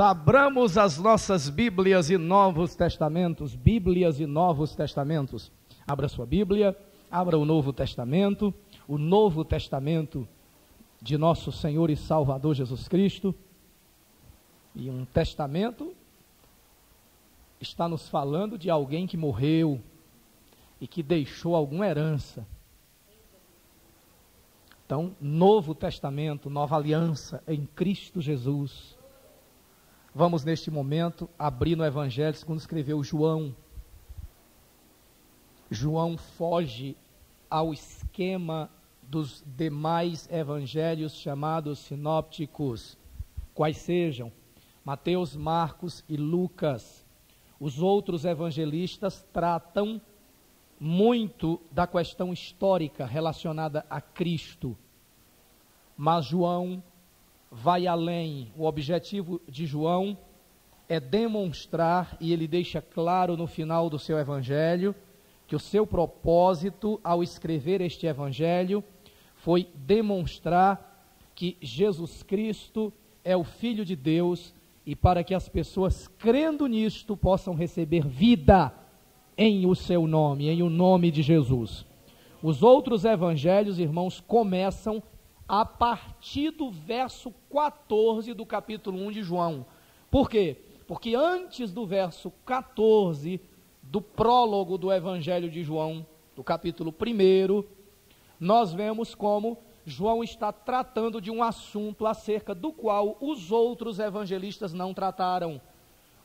Abramos as nossas Bíblias e Novos Testamentos. Bíblias e Novos Testamentos. Abra sua Bíblia, abra o Novo Testamento de nosso Senhor e Salvador Jesus Cristo. E um testamento está nos falando de alguém que morreu e que deixou alguma herança. Então, Novo Testamento, nova aliança em Cristo Jesus. Vamos neste momento abrir no Evangelho segundo escreveu João. João foge ao esquema dos demais evangelhos chamados sinópticos, quais sejam Mateus, Marcos e Lucas. Os outros evangelistas tratam muito da questão histórica relacionada a Cristo, mas João vai além. O objetivo de João é demonstrar, e ele deixa claro no final do seu evangelho, que o seu propósito ao escrever este evangelho foi demonstrar que Jesus Cristo é o Filho de Deus, e para que as pessoas crendo nisto possam receber vida em o seu nome, em o nome de Jesus. Os outros evangelhos, irmãos, começam a partir do verso 14 do capítulo 1 de João. Por quê? Porque antes do verso 14 do prólogo do evangelho de João, do capítulo 1, nós vemos como João está tratando de um assunto acerca do qual os outros evangelistas não trataram.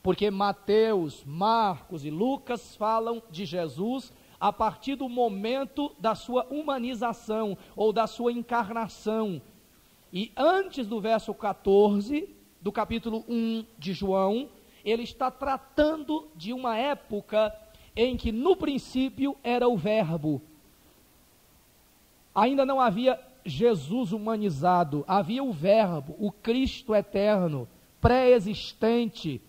Porque Mateus, Marcos e Lucas falam de Jesus a partir do momento da sua humanização ou da sua encarnação. E antes do verso 14 do capítulo 1 de João, ele está tratando de uma época em que no princípio era o Verbo. Ainda não havia Jesus humanizado, havia o Verbo, o Cristo eterno, pré-existente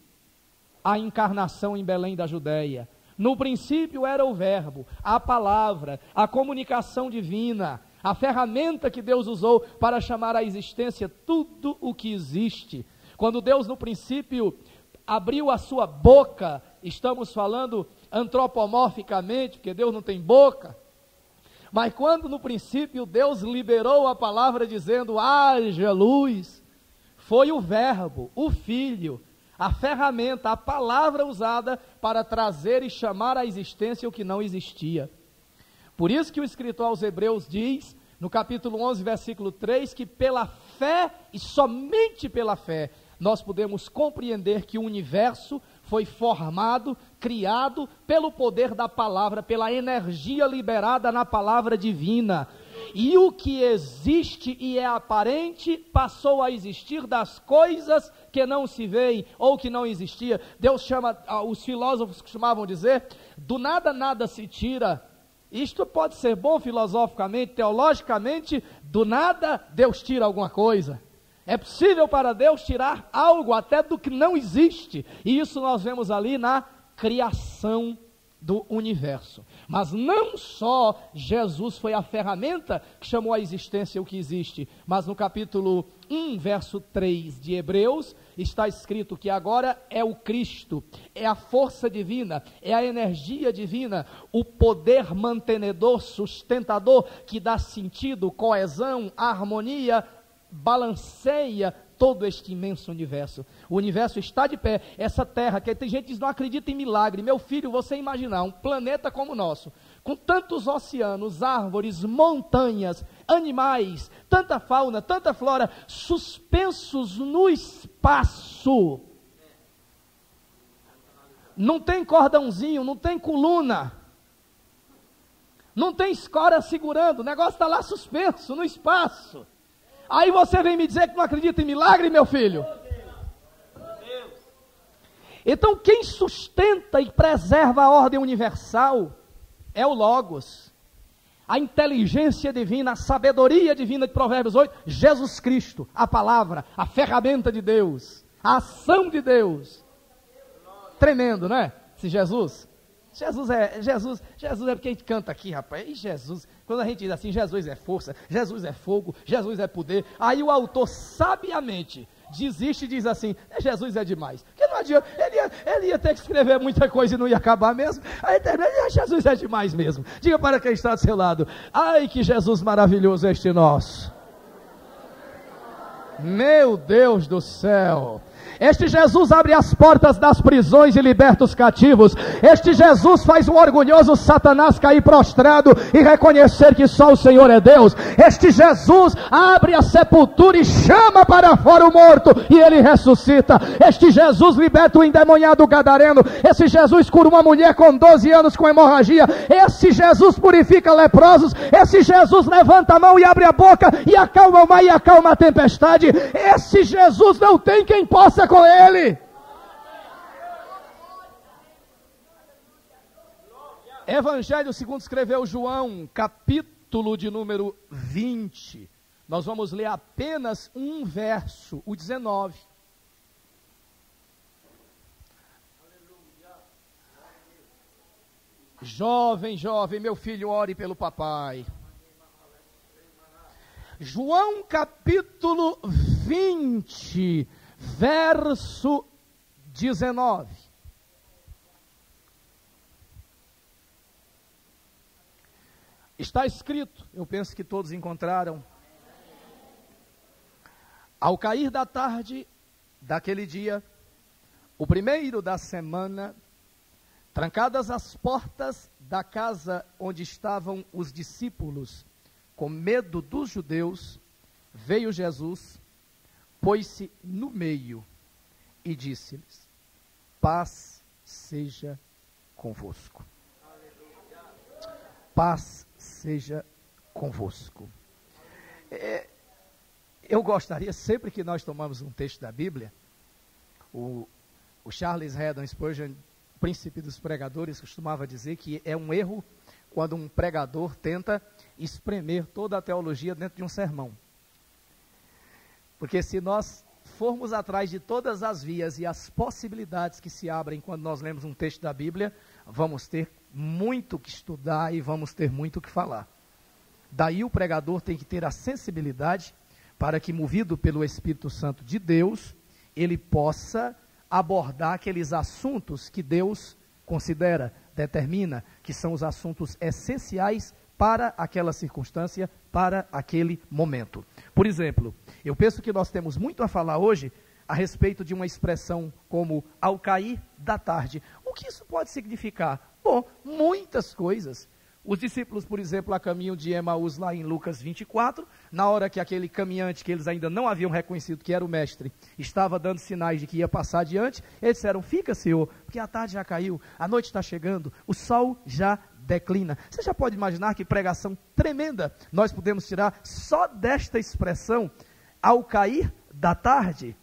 à encarnação em Belém da Judéia. No princípio era o Verbo, a palavra, a comunicação divina, a ferramenta que Deus usou para chamar à existência tudo o que existe. Quando Deus no princípio abriu a sua boca, estamos falando antropomorficamente, porque Deus não tem boca, mas quando no princípio Deus liberou a palavra dizendo, haja luz, foi o Verbo, o Filho, a ferramenta, a palavra usada para trazer e chamar à existência o que não existia. Por isso que o escritor aos Hebreus diz, no capítulo 11, versículo 3, que pela fé, e somente pela fé, nós podemos compreender que o universo foi formado, criado pelo poder da palavra, pela energia liberada na palavra divina. E o que existe e é aparente passou a existir das coisas que não se veem ou que não existia. Deus chama, os filósofos costumavam dizer, do nada nada se tira. Isto pode ser bom filosoficamente, teologicamente, do nada Deus tira alguma coisa. É possível para Deus tirar algo até do que não existe. E isso nós vemos ali na criação do universo. Mas não só Jesus foi a ferramenta que chamou à existência o que existe, mas no capítulo 1, verso 3 de Hebreus, está escrito que agora é o Cristo, é a força divina, é a energia divina, o poder mantenedor, sustentador, que dá sentido, coesão, harmonia, balanceia todo este imenso universo. O universo está de pé, essa terra, que tem gente que diz, não acredita em milagre. Meu filho, você imaginar um planeta como o nosso, com tantos oceanos, árvores, montanhas, animais, tanta fauna, tanta flora, suspensos no espaço. Não tem cordãozinho, não tem coluna, não tem escora segurando, o negócio está lá suspenso no espaço. Aí você vem me dizer que não acredita em milagre, meu filho? Então quem sustenta e preserva a ordem universal é o Logos, a inteligência divina, a sabedoria divina de Provérbios 8, Jesus Cristo, a palavra, a ferramenta de Deus, a ação de Deus. Tremendo, não é? Se Jesus é porque a gente canta aqui, rapaz, e Jesus, quando a gente diz assim, Jesus é força, Jesus é fogo, Jesus é poder, aí o autor sabiamente desiste e diz assim: Jesus é demais. Porque não adianta, ele ia ter que escrever muita coisa e não ia acabar mesmo. Aí termina, Jesus é demais mesmo. Diga para quem está do seu lado: ai, que Jesus maravilhoso este nosso. Meu Deus do céu. Este Jesus abre as portas das prisões e liberta os cativos. Este Jesus faz o orgulhoso Satanás cair prostrado e reconhecer que só o Senhor é Deus. Este Jesus abre a sepultura e chama para fora o morto e ele ressuscita. Este Jesus liberta o endemoniado gadareno. Esse Jesus cura uma mulher com 12 anos com hemorragia. Esse Jesus purifica leprosos. Esse Jesus levanta a mão e abre a boca e acalma o mar e acalma a tempestade. Esse Jesus não tem quem possa com ele. Evangelho segundo escreveu João, capítulo de número 20. Nós vamos ler apenas um verso, o 19. Jovem, meu filho, ore pelo papai. João capítulo 20, verso 19. Está escrito, eu penso que todos encontraram: ao cair da tarde daquele dia, o primeiro da semana, trancadas as portas da casa onde estavam os discípulos, com medo dos judeus, veio Jesus, pôs-se no meio e disse-lhes: paz seja convosco. Paz seja convosco. Eu gostaria, sempre que nós tomamos um texto da Bíblia, o Charles Haddon Spurgeon, príncipe dos pregadores, costumava dizer que é um erro quando um pregador tenta espremer toda a teologia dentro de um sermão. Porque se nós formos atrás de todas as vias e as possibilidades que se abrem quando nós lemos um texto da Bíblia, vamos ter muito que estudar e vamos ter muito que falar. Daí o pregador tem que ter a sensibilidade para que, movido pelo Espírito Santo de Deus, ele possa abordar aqueles assuntos que Deus considera, determina, que são os assuntos essenciais para aquela circunstância, para aquele momento. Por exemplo, eu penso que nós temos muito a falar hoje a respeito de uma expressão como ao cair da tarde. O que isso pode significar? Bom, muitas coisas. Os discípulos, por exemplo, a caminho de Emaús, lá em Lucas 24, na hora que aquele caminhante, que eles ainda não haviam reconhecido que era o mestre, estava dando sinais de que ia passar adiante, eles disseram: fica, Senhor, porque a tarde já caiu, a noite está chegando, o sol já declina. Você já pode imaginar que pregação tremenda nós podemos tirar só desta expressão, ao cair da tarde?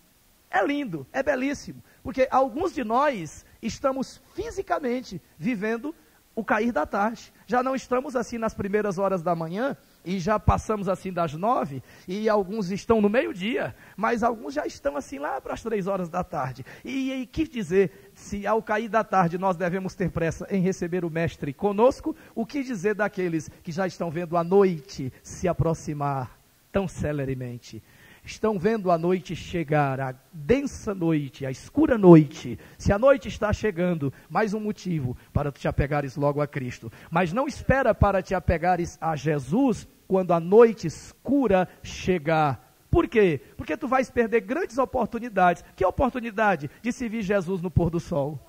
É lindo, é belíssimo, porque alguns de nós estamos fisicamente vivendo o cair da tarde. Já não estamos assim nas primeiras horas da manhã, e já passamos assim das 9, e alguns estão no meio-dia, mas alguns já estão assim lá para as 3 horas da tarde. E quis dizer, se ao cair da tarde nós devemos ter pressa em receber o mestre conosco, o que dizer daqueles que já estão vendo a noite se aproximar tão celeremente? Estão vendo a noite chegar, a densa noite, a escura noite. Se a noite está chegando, mais um motivo para te apegares logo a Cristo. Mas não espera para te apegares a Jesus quando a noite escura chegar. Por quê? Porque tu vais perder grandes oportunidades. Que oportunidade? De servir Jesus no pôr do sol.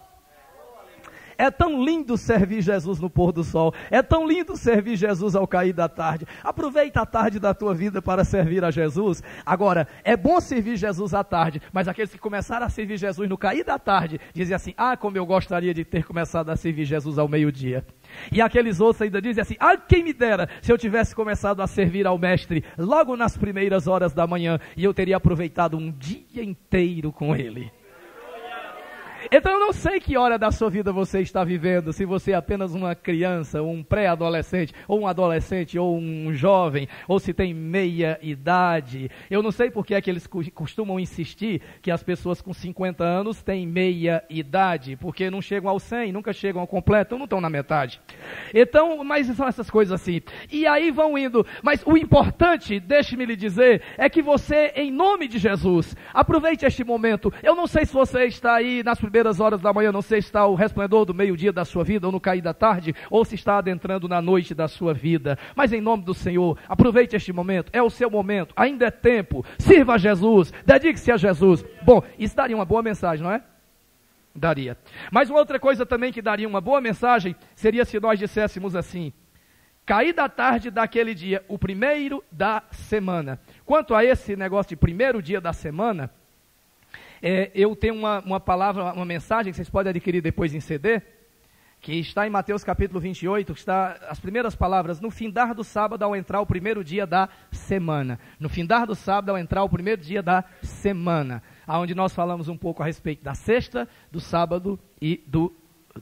É tão lindo servir Jesus no pôr do sol. É tão lindo servir Jesus ao cair da tarde. Aproveita a tarde da tua vida para servir a Jesus. Agora, é bom servir Jesus à tarde, mas aqueles que começaram a servir Jesus no cair da tarde, dizem assim: ah, como eu gostaria de ter começado a servir Jesus ao meio-dia. E aqueles outros ainda dizem assim: ah, quem me dera se eu tivesse começado a servir ao mestre logo nas primeiras horas da manhã, e eu teria aproveitado um dia inteiro com ele. Então eu não sei que hora da sua vida você está vivendo, se você é apenas uma criança, um pré-adolescente, ou um adolescente, ou um jovem, ou se tem meia idade. Eu não sei porque é que eles costumam insistir que as pessoas com 50 anos têm meia idade, porque não chegam ao 100, nunca chegam ao completo, não estão na metade. Então, mas são essas coisas assim. E aí vão indo. Mas o importante, deixe-me lhe dizer, é que você, em nome de Jesus, aproveite este momento. Eu não sei se você está aí nas primeiras horas da manhã, não sei se está o resplendor do meio-dia da sua vida, ou no cair da tarde, ou se está adentrando na noite da sua vida. Mas em nome do Senhor, aproveite este momento, é o seu momento, ainda é tempo. Sirva a Jesus, dedique-se a Jesus. Bom, isso daria uma boa mensagem, não é? Daria. Mas uma outra coisa também que daria uma boa mensagem, seria se nós disséssemos assim: cair da tarde daquele dia, o primeiro da semana. Quanto a esse negócio de primeiro dia da semana, eu tenho uma palavra, uma mensagem que vocês podem adquirir depois em CD, que está em Mateus capítulo 28, que está as primeiras palavras: no findar do sábado ao entrar o primeiro dia da semana. No findar do sábado ao entrar o primeiro dia da semana. Onde nós falamos um pouco a respeito da sexta, do sábado e do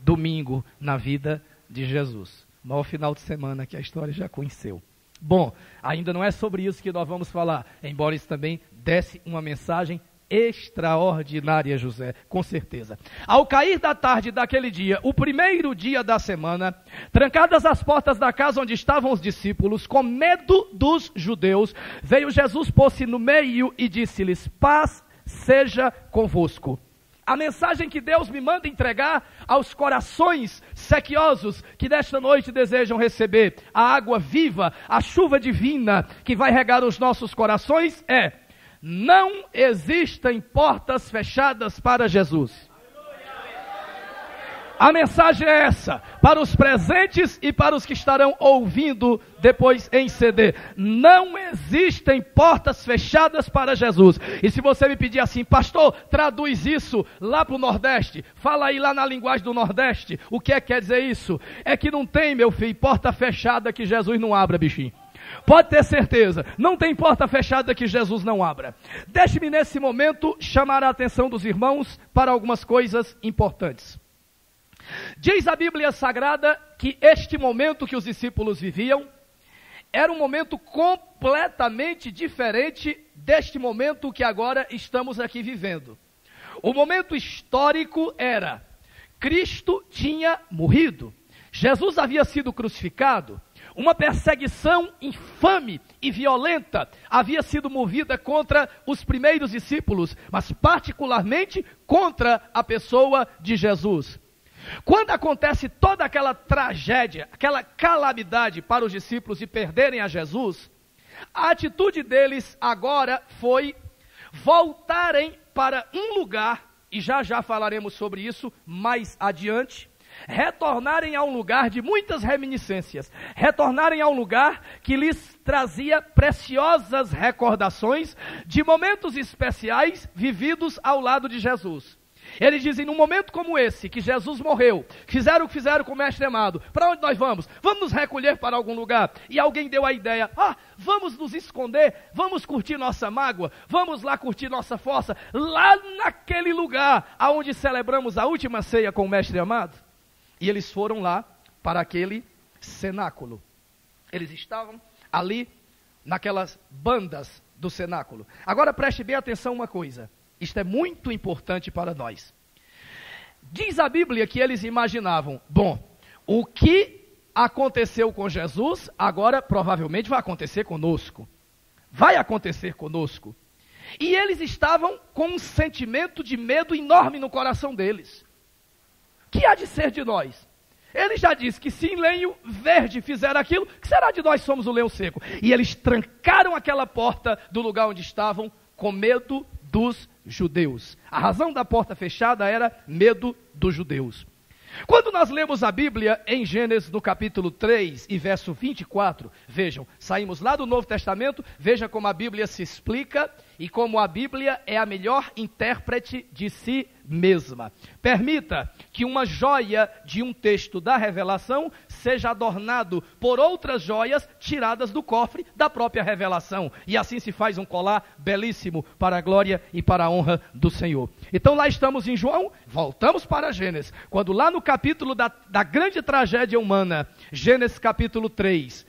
domingo na vida de Jesus. O maior final de semana que a história já conheceu. Bom, ainda não é sobre isso que nós vamos falar, embora isso também desse uma mensagem extraordinária, José, com certeza. Ao cair da tarde daquele dia, o primeiro dia da semana, trancadas as portas da casa onde estavam os discípulos, com medo dos judeus, veio Jesus, pôs-se no meio e disse-lhes: paz seja convosco. A mensagem que Deus me manda entregar aos corações sequiosos que nesta noite desejam receber a água viva, a chuva divina que vai regar os nossos corações é: não existem portas fechadas para Jesus. A mensagem é essa, para os presentes e para os que estarão ouvindo depois em CD. Não existem portas fechadas para Jesus. E se você me pedir assim: pastor, traduz isso lá para o Nordeste, fala aí lá na linguagem do Nordeste, o que quer dizer isso? É que não tem, meu filho, porta fechada que Jesus não abra, bichinho. Pode ter certeza, não tem porta fechada que Jesus não abra. Deixe-me nesse momento chamar a atenção dos irmãos para algumas coisas importantes. Diz a Bíblia Sagrada que este momento que os discípulos viviam era um momento completamente diferente deste momento que agora estamos aqui vivendo. O momento histórico era: Cristo tinha morrido, Jesus havia sido crucificado, uma perseguição infame e violenta havia sido movida contra os primeiros discípulos, mas particularmente contra a pessoa de Jesus. Quando acontece toda aquela tragédia, aquela calamidade para os discípulos de perderem a Jesus, a atitude deles agora foi voltarem para um lugar, e já falaremos sobre isso mais adiante, retornarem a um lugar de muitas reminiscências, retornarem a um lugar que lhes trazia preciosas recordações de momentos especiais vividos ao lado de Jesus. Eles dizem: num momento como esse, que Jesus morreu, fizeram o que fizeram com o mestre amado, para onde nós vamos? Vamos nos recolher para algum lugar. E alguém deu a ideia: vamos nos esconder, vamos curtir nossa mágoa, vamos lá curtir nossa fossa, lá naquele lugar, onde celebramos a última ceia com o mestre amado. E eles foram lá para aquele cenáculo. Eles estavam ali, naquelas bandas do cenáculo. Agora preste bem atenção uma coisa. Isto é muito importante para nós. Diz a Bíblia que eles imaginavam: bom, o que aconteceu com Jesus, agora provavelmente vai acontecer conosco. Vai acontecer conosco. E eles estavam com um sentimento de medo enorme no coração deles. Que há de ser de nós? Ele já disse que se em lenho verde fizer aquilo, que será de nós somos o leão seco? E eles trancaram aquela porta do lugar onde estavam com medo dos judeus. A razão da porta fechada era medo dos judeus. Quando nós lemos a Bíblia em Gênesis no capítulo 3 e verso 24, vejam, saímos lá do Novo Testamento, veja como a Bíblia se explica e como a Bíblia é a melhor intérprete de si mesma. Permita que uma joia de um texto da Revelação seja adornado por outras joias tiradas do cofre da própria revelação. E assim se faz um colar belíssimo para a glória e para a honra do Senhor. Então lá estamos em João, voltamos para Gênesis. Quando lá no capítulo da grande tragédia humana, Gênesis capítulo 3,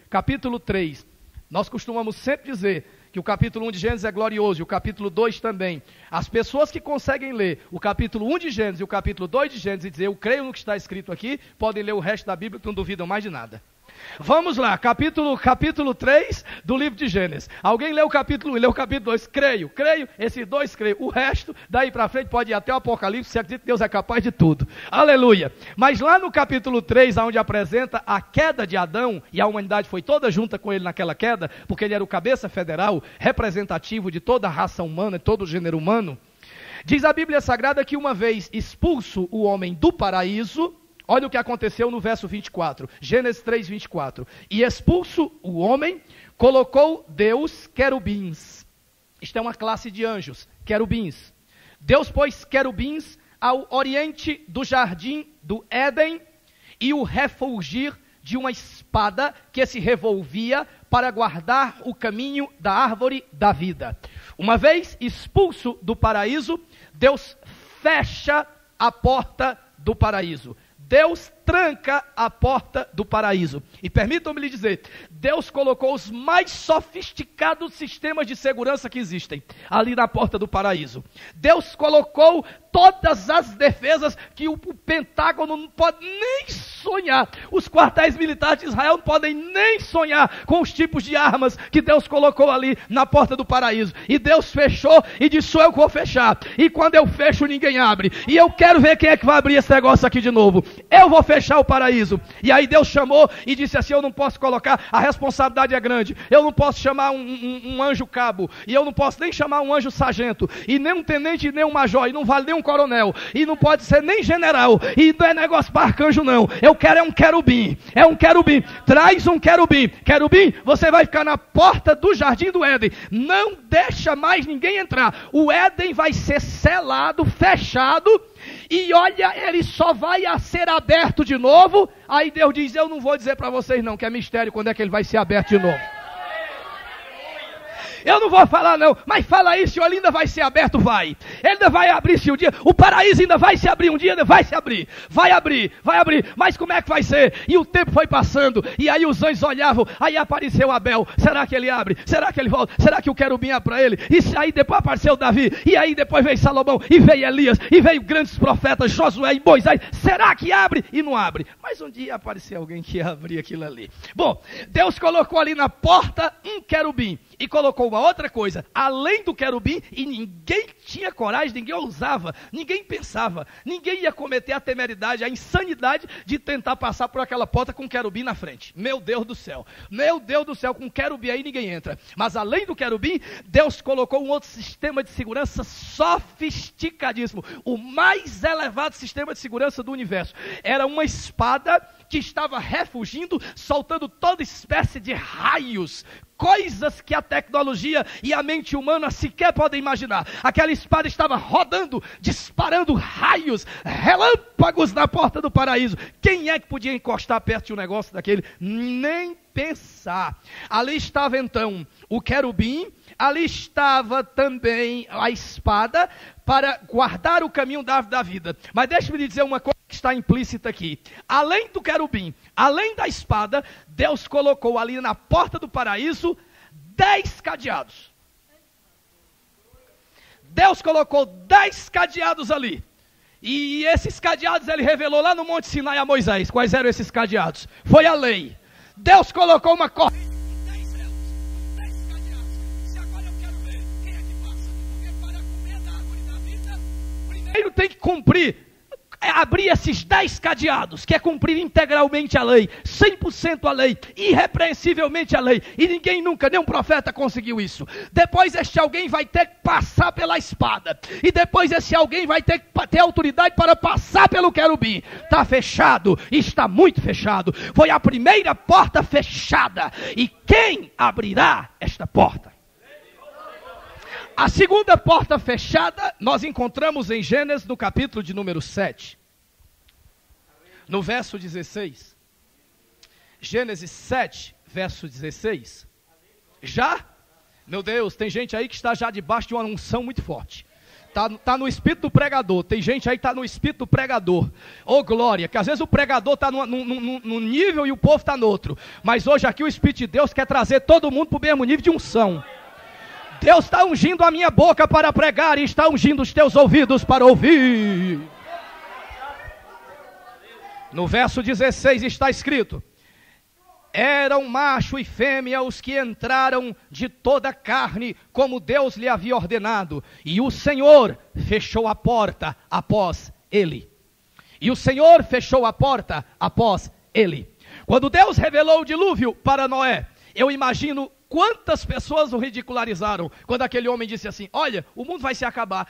nós costumamos sempre dizer que o capítulo 1 de Gênesis é glorioso, e o capítulo 2 também. As pessoas que conseguem ler o capítulo 1 de Gênesis e o capítulo 2 de Gênesis e dizer, eu creio no que está escrito aqui, podem ler o resto da Bíblia que não duvidam mais de nada. Vamos lá, capítulo 3 do livro de Gênesis. Alguém lê o capítulo 1, lê o capítulo 2, creio, esses dois creio. O resto, daí para frente, pode ir até o Apocalipse, se acredita que Deus é capaz de tudo. Aleluia. Mas lá no capítulo 3, onde apresenta a queda de Adão, e a humanidade foi toda junta com ele naquela queda, porque ele era o cabeça federal, representativo de toda a raça humana, de todo o gênero humano, diz a Bíblia Sagrada que uma vez expulso o homem do paraíso, olha o que aconteceu no verso 24, Gênesis 3, 24. E expulso o homem, colocou Deus querubins. Isto é uma classe de anjos, querubins. Deus pôs querubins ao oriente do jardim do Éden e o refulgir de uma espada que se revolvia para guardar o caminho da árvore da vida. Uma vez expulso do paraíso, Deus fecha a porta do paraíso. Deus tranca a porta do paraíso. E permitam-me lhe dizer, Deus colocou os mais sofisticados sistemas de segurança que existem ali na porta do paraíso. Deus colocou todas as defesas que o Pentágono não pode nem sonhar. Os quartéis militares de Israel não podem nem sonhar com os tipos de armas que Deus colocou ali na porta do paraíso. E Deus fechou e disse, sou eu que vou fechar. E quando eu fecho, ninguém abre. E eu quero ver quem é que vai abrir esse negócio aqui de novo. Eu vou fechar o paraíso. E aí Deus chamou e disse assim, eu não posso colocar, a responsabilidade é grande. Eu não posso chamar um anjo cabo. E eu não posso nem chamar um anjo sargento. E nem um tenente, nem um major. E não vale nem um coronel. E não pode ser nem general. E não é negócio para arcanjo não. Eu quero é um querubim. É um querubim. Traz um querubim. Querubim, você vai ficar na porta do jardim do Éden. Não deixa mais ninguém entrar. O Éden vai ser selado, fechado. E olha, ele só vai ser aberto de novo. Aí Deus diz, eu não vou dizer para vocês não, que é mistério quando é que ele vai ser aberto de novo. Eu não vou falar não, mas fala aí, se ele ainda vai ser aberto, vai. Ele ainda vai abrir-se um dia, o paraíso ainda vai se abrir um dia, ainda vai se abrir. Vai abrir, mas como é que vai ser? E o tempo foi passando, e aí os anjos olhavam, aí apareceu Abel, será que ele abre? Será que ele volta? Será que o querubim abre para ele? E aí depois apareceu Davi, e aí depois veio Salomão, e veio Elias, e veio grandes profetas, Josué e Moisés, será que abre? E não abre. Mas um dia apareceu alguém que ia abrir aquilo ali. Bom, Deus colocou ali na porta um querubim, e colocou uma outra coisa, além do querubim, e ninguém tinha coragem, ninguém ousava, ninguém pensava, ninguém ia cometer a temeridade, a insanidade de tentar passar por aquela porta com o querubim na frente. Meu Deus do céu, com o querubim aí ninguém entra. Mas além do querubim, Deus colocou um outro sistema de segurança sofisticadíssimo, o mais elevado sistema de segurança do universo. Era uma espada que estava refugindo, soltando toda espécie de raios, coisas que a tecnologia e a mente humana sequer podem imaginar. Aquela espada estava rodando, disparando raios, relâmpagos na porta do paraíso. Quem é que podia encostar perto de um negócio daquele? Nem pensar. Ali estava então o querubim, ali estava também a espada para guardar o caminho da árvore da vida. Mas deixe-me lhe dizer uma coisa que está implícita aqui. Além do querubim, além da espada, Deus colocou ali na porta do paraíso 10 cadeados. Deus colocou 10 cadeados ali. E esses cadeados ele revelou lá no Monte Sinai a Moisés. Quais eram esses cadeados? Foi a lei. Deus colocou uma corrente com 10 elos, 10 cadeados. Se agora eu quero ver quem é que passa, porque para comer da árvore da vida, primeiro tem que cumprir, abrir esses 10 cadeados, que é cumprir integralmente a lei, 100% a lei, irrepreensivelmente a lei, e ninguém nunca, nenhum profeta conseguiu isso. Depois este alguém vai ter que passar pela espada, e depois esse alguém vai ter que ter autoridade para passar pelo querubim. Está fechado, está muito fechado, foi a primeira porta fechada, e quem abrirá esta porta? A segunda porta fechada, nós encontramos em Gênesis, no capítulo de número 7, no verso 16. Gênesis 7, verso 16. Já? Meu Deus, tem gente aí que está já debaixo de uma unção muito forte. Tá no espírito do pregador. Tem gente aí que está no espírito do pregador. Oh glória, que às vezes o pregador está num nível e o povo está no outro. Mas hoje aqui o Espírito de Deus quer trazer todo mundo para o mesmo nível de unção. Deus está ungindo a minha boca para pregar e está ungindo os teus ouvidos para ouvir. No verso 16 está escrito: eram macho e fêmea os que entraram de toda a carne, como Deus lhe havia ordenado. E o Senhor fechou a porta após ele. E o Senhor fechou a porta após ele. Quando Deus revelou o dilúvio para Noé, eu imagino quantas pessoas o ridicularizaram. Quando aquele homem disse assim: olha, o mundo vai se acabar.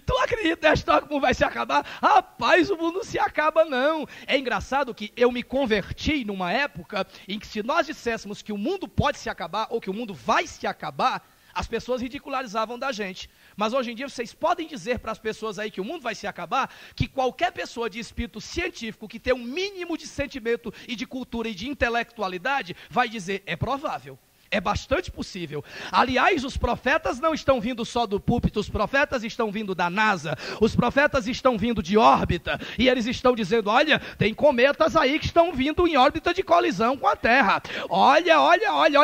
Tu acredita nessa história que o mundo vai se acabar? Rapaz, o mundo não se acaba não. É engraçado que eu me converti numa época em que, se nós disséssemos que o mundo pode se acabar ou que o mundo vai se acabar, as pessoas ridicularizavam da gente. Mas hoje em dia vocês podem dizer para as pessoas aí que o mundo vai se acabar, que qualquer pessoa de espírito científico que tem um mínimo de sentimento e de cultura e de intelectualidade vai dizer: é provável. É bastante possível. Aliás, os profetas não estão vindo só do púlpito, os profetas estão vindo da NASA, os profetas estão vindo de órbita, e eles estão dizendo: olha, tem cometas aí que estão vindo em órbita de colisão com a Terra. Olha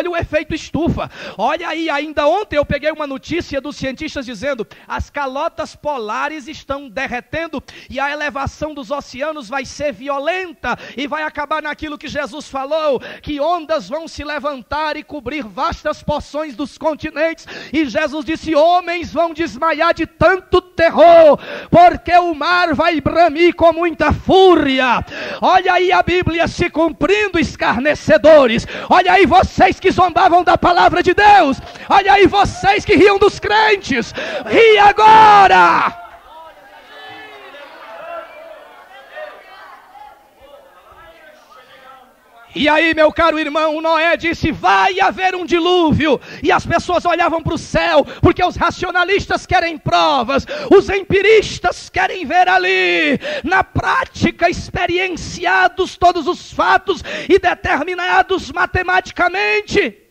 o efeito estufa. Olha aí, ainda ontem eu peguei uma notícia dos cientistas dizendo: as calotas polares estão derretendo e a elevação dos oceanos vai ser violenta e vai acabar naquilo que Jesus falou, que ondas vão se levantar e cobrir vastas porções dos continentes, e Jesus disse: homens vão desmaiar de tanto terror, porque o mar vai bramir com muita fúria. Olha aí a Bíblia se cumprindo, escarnecedores. Olha aí vocês que zombavam da palavra de Deus. Olha aí vocês que riam dos crentes. Ri agora! E aí, meu caro irmão, Noé disse: vai haver um dilúvio. E as pessoas olhavam para o céu, porque os racionalistas querem provas, os empiristas querem ver ali, na prática, experienciados todos os fatos e determinados matematicamente.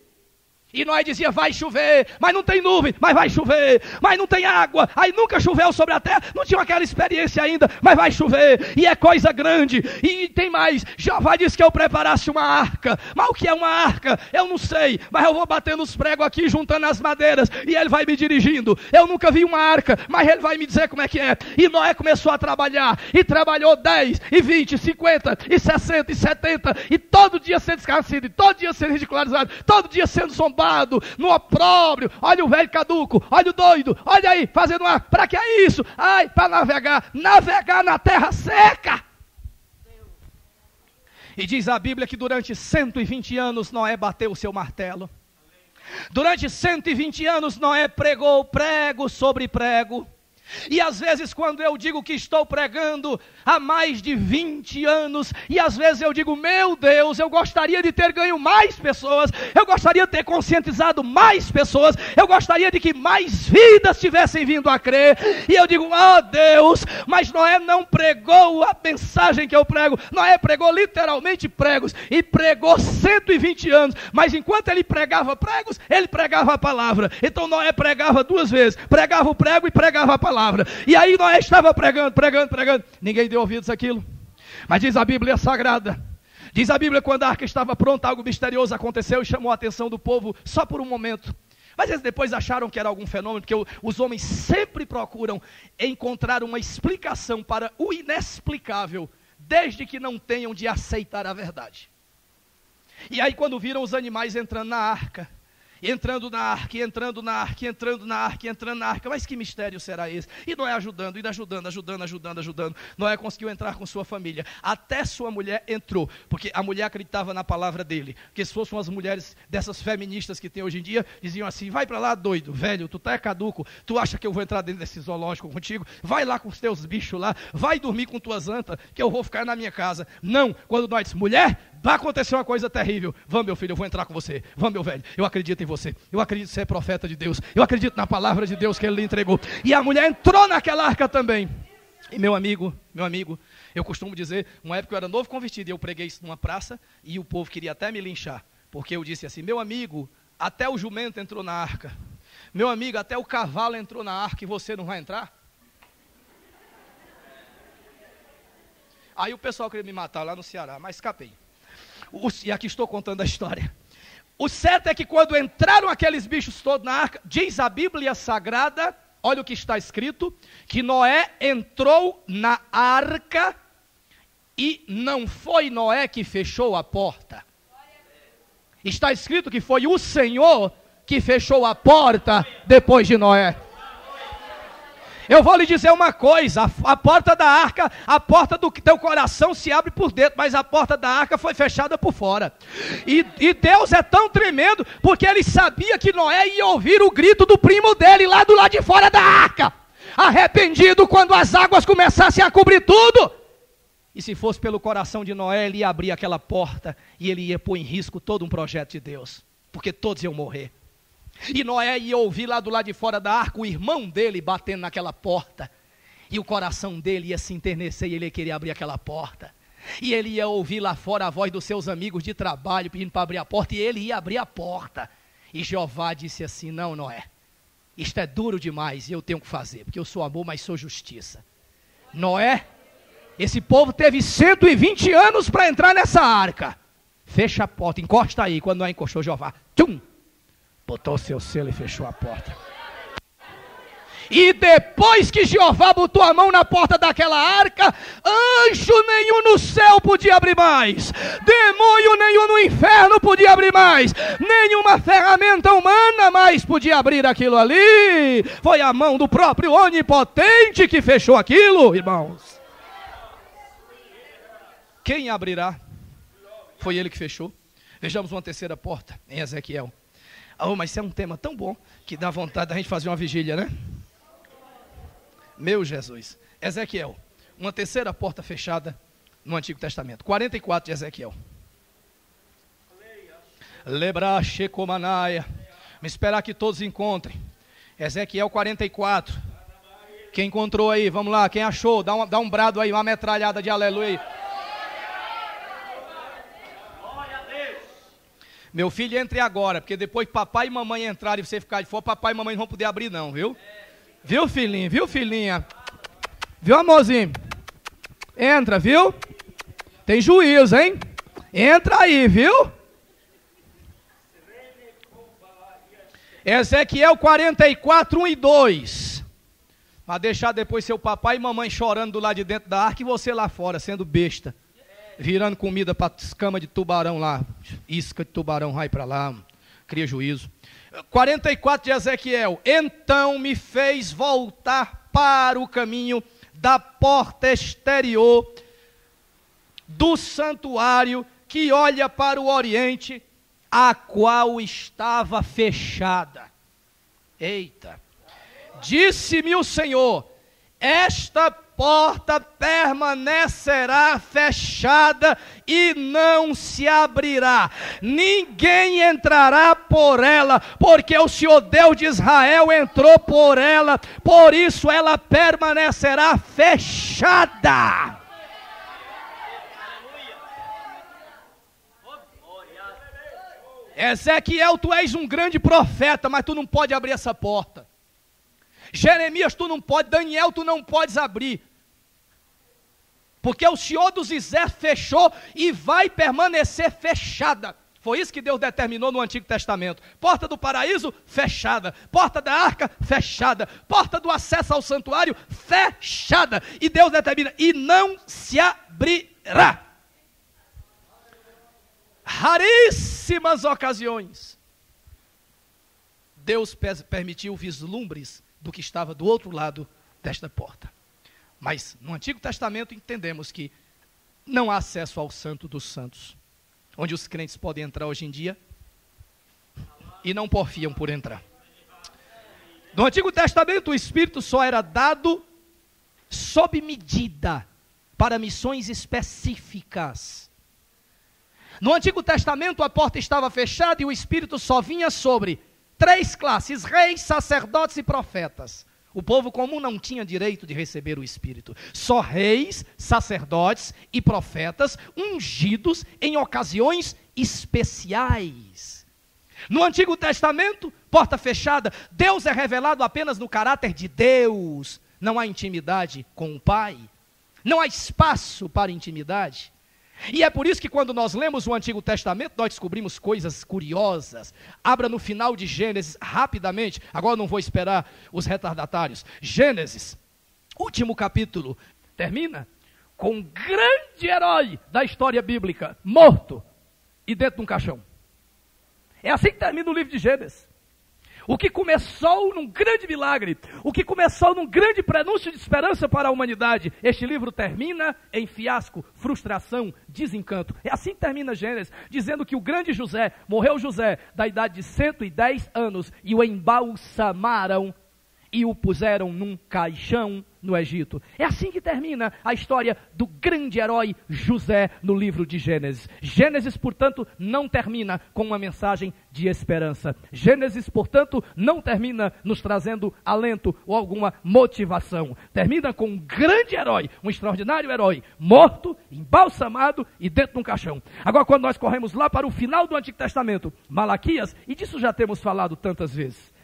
E Noé dizia: vai chover, mas não tem nuvem, mas vai chover, mas não tem água, aí nunca choveu sobre a terra, não tinha aquela experiência ainda, mas vai chover, e é coisa grande. E tem mais: Jeová disse que eu preparasse uma arca. Mas o que é uma arca? Eu não sei, mas eu vou batendo os pregos aqui, juntando as madeiras, e ele vai me dirigindo. Eu nunca vi uma arca, mas ele vai me dizer como é que é. E Noé começou a trabalhar, e trabalhou 10, e 20, 50, e 60, e 70, e todo dia sendo escarnecido, e todo dia sendo ridicularizado, todo dia sendo zombado, no opróbrio. Olha o velho caduco, olha o doido, olha aí, fazendo uma, para que é isso? Ai, para navegar na terra seca. E diz a Bíblia que durante 120 anos Noé bateu o seu martelo. Durante 120 anos Noé pregou prego sobre prego. E às vezes, quando eu digo que estou pregando há mais de 20 anos, e às vezes eu digo: meu Deus, eu gostaria de ter ganho mais pessoas, eu gostaria de ter conscientizado mais pessoas, eu gostaria de que mais vidas tivessem vindo a crer, e eu digo: oh Deus, mas Noé não pregou a mensagem que eu prego. Noé pregou literalmente pregos, e pregou 120 anos, mas enquanto ele pregava pregos, ele pregava a palavra. Então Noé pregava 2 vezes, pregava o prego e pregava a palavra. E aí Noé estava pregando. Ninguém deu ouvidos àquilo. Mas diz a Bíblia Sagrada, diz a Bíblia, quando a arca estava pronta, algo misterioso aconteceu e chamou a atenção do povo só por um momento. Mas eles depois acharam que era algum fenômeno, porque os homens sempre procuram encontrar uma explicação para o inexplicável, desde que não tenham de aceitar a verdade. E aí, quando viram os animais entrando na arca, entrando na arca, mas que mistério será esse? E Noé ajudando. Noé conseguiu entrar com sua família, até sua mulher entrou, porque a mulher acreditava na palavra dele. Porque se fossem as mulheres dessas feministas que tem hoje em dia, diziam assim: vai para lá, doido, velho, tu tá caduco, tu acha que eu vou entrar dentro desse zoológico contigo? Vai lá com os teus bichos lá, vai dormir com tuas antas, que eu vou ficar na minha casa. Não, quando nós disse: mulher, vai acontecer uma coisa terrível. Vamos, meu filho, eu vou entrar com você. Vamos, meu velho, eu acredito em você. Eu acredito que você é profeta de Deus. Eu acredito na palavra de Deus que ele lhe entregou. E a mulher entrou naquela arca também. E meu amigo, Eu costumo dizer, uma época eu era novo convertido e eu preguei isso numa praça e o povo queria até me linchar, porque eu disse assim, meu amigo, até o jumento entrou na arca, meu amigo, até o cavalo entrou na arca e você não vai entrar? Aí o pessoal queria me matar lá no Ceará, mas escapei. E aqui estou contando a história. O certo é que quando entraram aqueles bichos todos na arca, diz a Bíblia Sagrada, olha o que está escrito, que Noé entrou na arca e não foi Noé que fechou a porta. Está escrito que foi o Senhor que fechou a porta depois de Noé. Eu vou lhe dizer uma coisa, a porta da arca, a porta do teu coração se abre por dentro, mas a porta da arca foi fechada por fora. E Deus é tão tremendo, porque ele sabia que Noé ia ouvir o grito do primo dele lá do lado de fora da arca, arrependido quando as águas começassem a cobrir tudo. E se fosse pelo coração de Noé, ele ia abrir aquela porta e ele ia pôr em risco todo um projeto de Deus, porque todos iam morrer. E Noé ia ouvir lá do lado de fora da arca o irmão dele batendo naquela porta, e o coração dele ia se enternecer e ele ia querer abrir aquela porta, e ele ia ouvir lá fora a voz dos seus amigos de trabalho pedindo para abrir a porta, e ele ia abrir a porta. E Jeová disse assim, não, Noé, isto é duro demais e eu tenho que fazer, porque eu sou amor, mas sou justiça. Noé, esse povo teve 120 anos para entrar nessa arca, fecha a porta, encosta aí. Quando Noé encostou, Jeová, tchum, botou o seu selo e fechou a porta. E depois que Jeová botou a mão na porta daquela arca, anjo nenhum no céu podia abrir mais, demônio nenhum no inferno podia abrir mais, nenhuma ferramenta humana mais podia abrir aquilo ali. Foi a mão do próprio onipotente que fechou aquilo, irmãos. Quem abrirá? Foi ele que fechou. Vejamos uma terceira porta em Ezequiel. Oh, mas isso é um tema tão bom que dá vontade da gente fazer uma vigília, né? Meu Jesus. Ezequiel, uma terceira porta fechada no Antigo Testamento. 44 de Ezequiel. Lebra Shekomanaia. Me esperar que todos encontrem. Ezequiel 44. Quem encontrou aí? Vamos lá, quem achou? Dá um brado aí, uma metralhada de aleluia aí. Meu filho, entre agora, porque depois que papai e mamãe entrarem e você ficar de fora, papai e mamãe não vão poder abrir não, viu? Viu, filhinho? Viu, filhinha? Viu, amorzinho? Entra, viu? Tem juízo, hein? Entra aí, viu? Ezequiel 44, 1 e 2. Mas deixar depois seu papai e mamãe chorando do lado de dentro da arca e você lá fora, sendo besta. Virando comida para escama de tubarão lá, isca de tubarão, vai para lá, cria juízo. 44 de Ezequiel, então me fez voltar para o caminho da porta exterior do santuário que olha para o oriente, a qual estava fechada. Eita! Disse-me o Senhor, esta porta permanecerá fechada e não se abrirá, ninguém entrará por ela, porque o Senhor Deus de Israel entrou por ela, por isso ela permanecerá fechada. Ezequiel, tu és um grande profeta, mas tu não pode abrir essa porta. Jeremias, tu não pode. Daniel, tu não podes abrir, porque o Senhor dos Exércitos fechou e vai permanecer fechada. Foi isso que Deus determinou no Antigo Testamento. Porta do paraíso, fechada. Porta da arca, fechada. Porta do acesso ao santuário, fechada. E Deus determina, e não se abrirá. Raríssimas ocasiões Deus permitiu vislumbres do que estava do outro lado desta porta. Mas no Antigo Testamento entendemos que não há acesso ao Santo dos Santos, onde os crentes podem entrar hoje em dia e não porfiam por entrar. No Antigo Testamento o Espírito só era dado sob medida para missões específicas. No Antigo Testamento a porta estava fechada e o Espírito só vinha sobre 3 classes: reis, sacerdotes e profetas. O povo comum não tinha direito de receber o Espírito. Só reis, sacerdotes e profetas ungidos em ocasiões especiais. No Antigo Testamento, porta fechada, Deus é revelado apenas no caráter de Deus. Não há intimidade com o Pai. Não há espaço para intimidade. E é por isso que quando nós lemos o Antigo Testamento, nós descobrimos coisas curiosas. Abra no final de Gênesis, rapidamente, agora não vou esperar os retardatários. Gênesis, último capítulo, termina com um grande herói da história bíblica, morto e dentro de um caixão. É assim que termina o livro de Gênesis. O que começou num grande milagre, o que começou num grande prenúncio de esperança para a humanidade, este livro termina em fiasco, frustração, desencanto. É assim que termina Gênesis, dizendo que o grande José, morreu José da idade de 110 anos, e o embalsamaram e o puseram num caixão no Egito. É assim que termina a história do grande herói José no livro de Gênesis. Gênesis, portanto, não termina com uma mensagem de esperança. Gênesis, portanto, não termina nos trazendo alento ou alguma motivação. Termina com um grande herói, um extraordinário herói, morto, embalsamado e dentro de um caixão. Agora, quando nós corremos lá para o final do Antigo Testamento, Malaquias, e disso já temos falado tantas vezes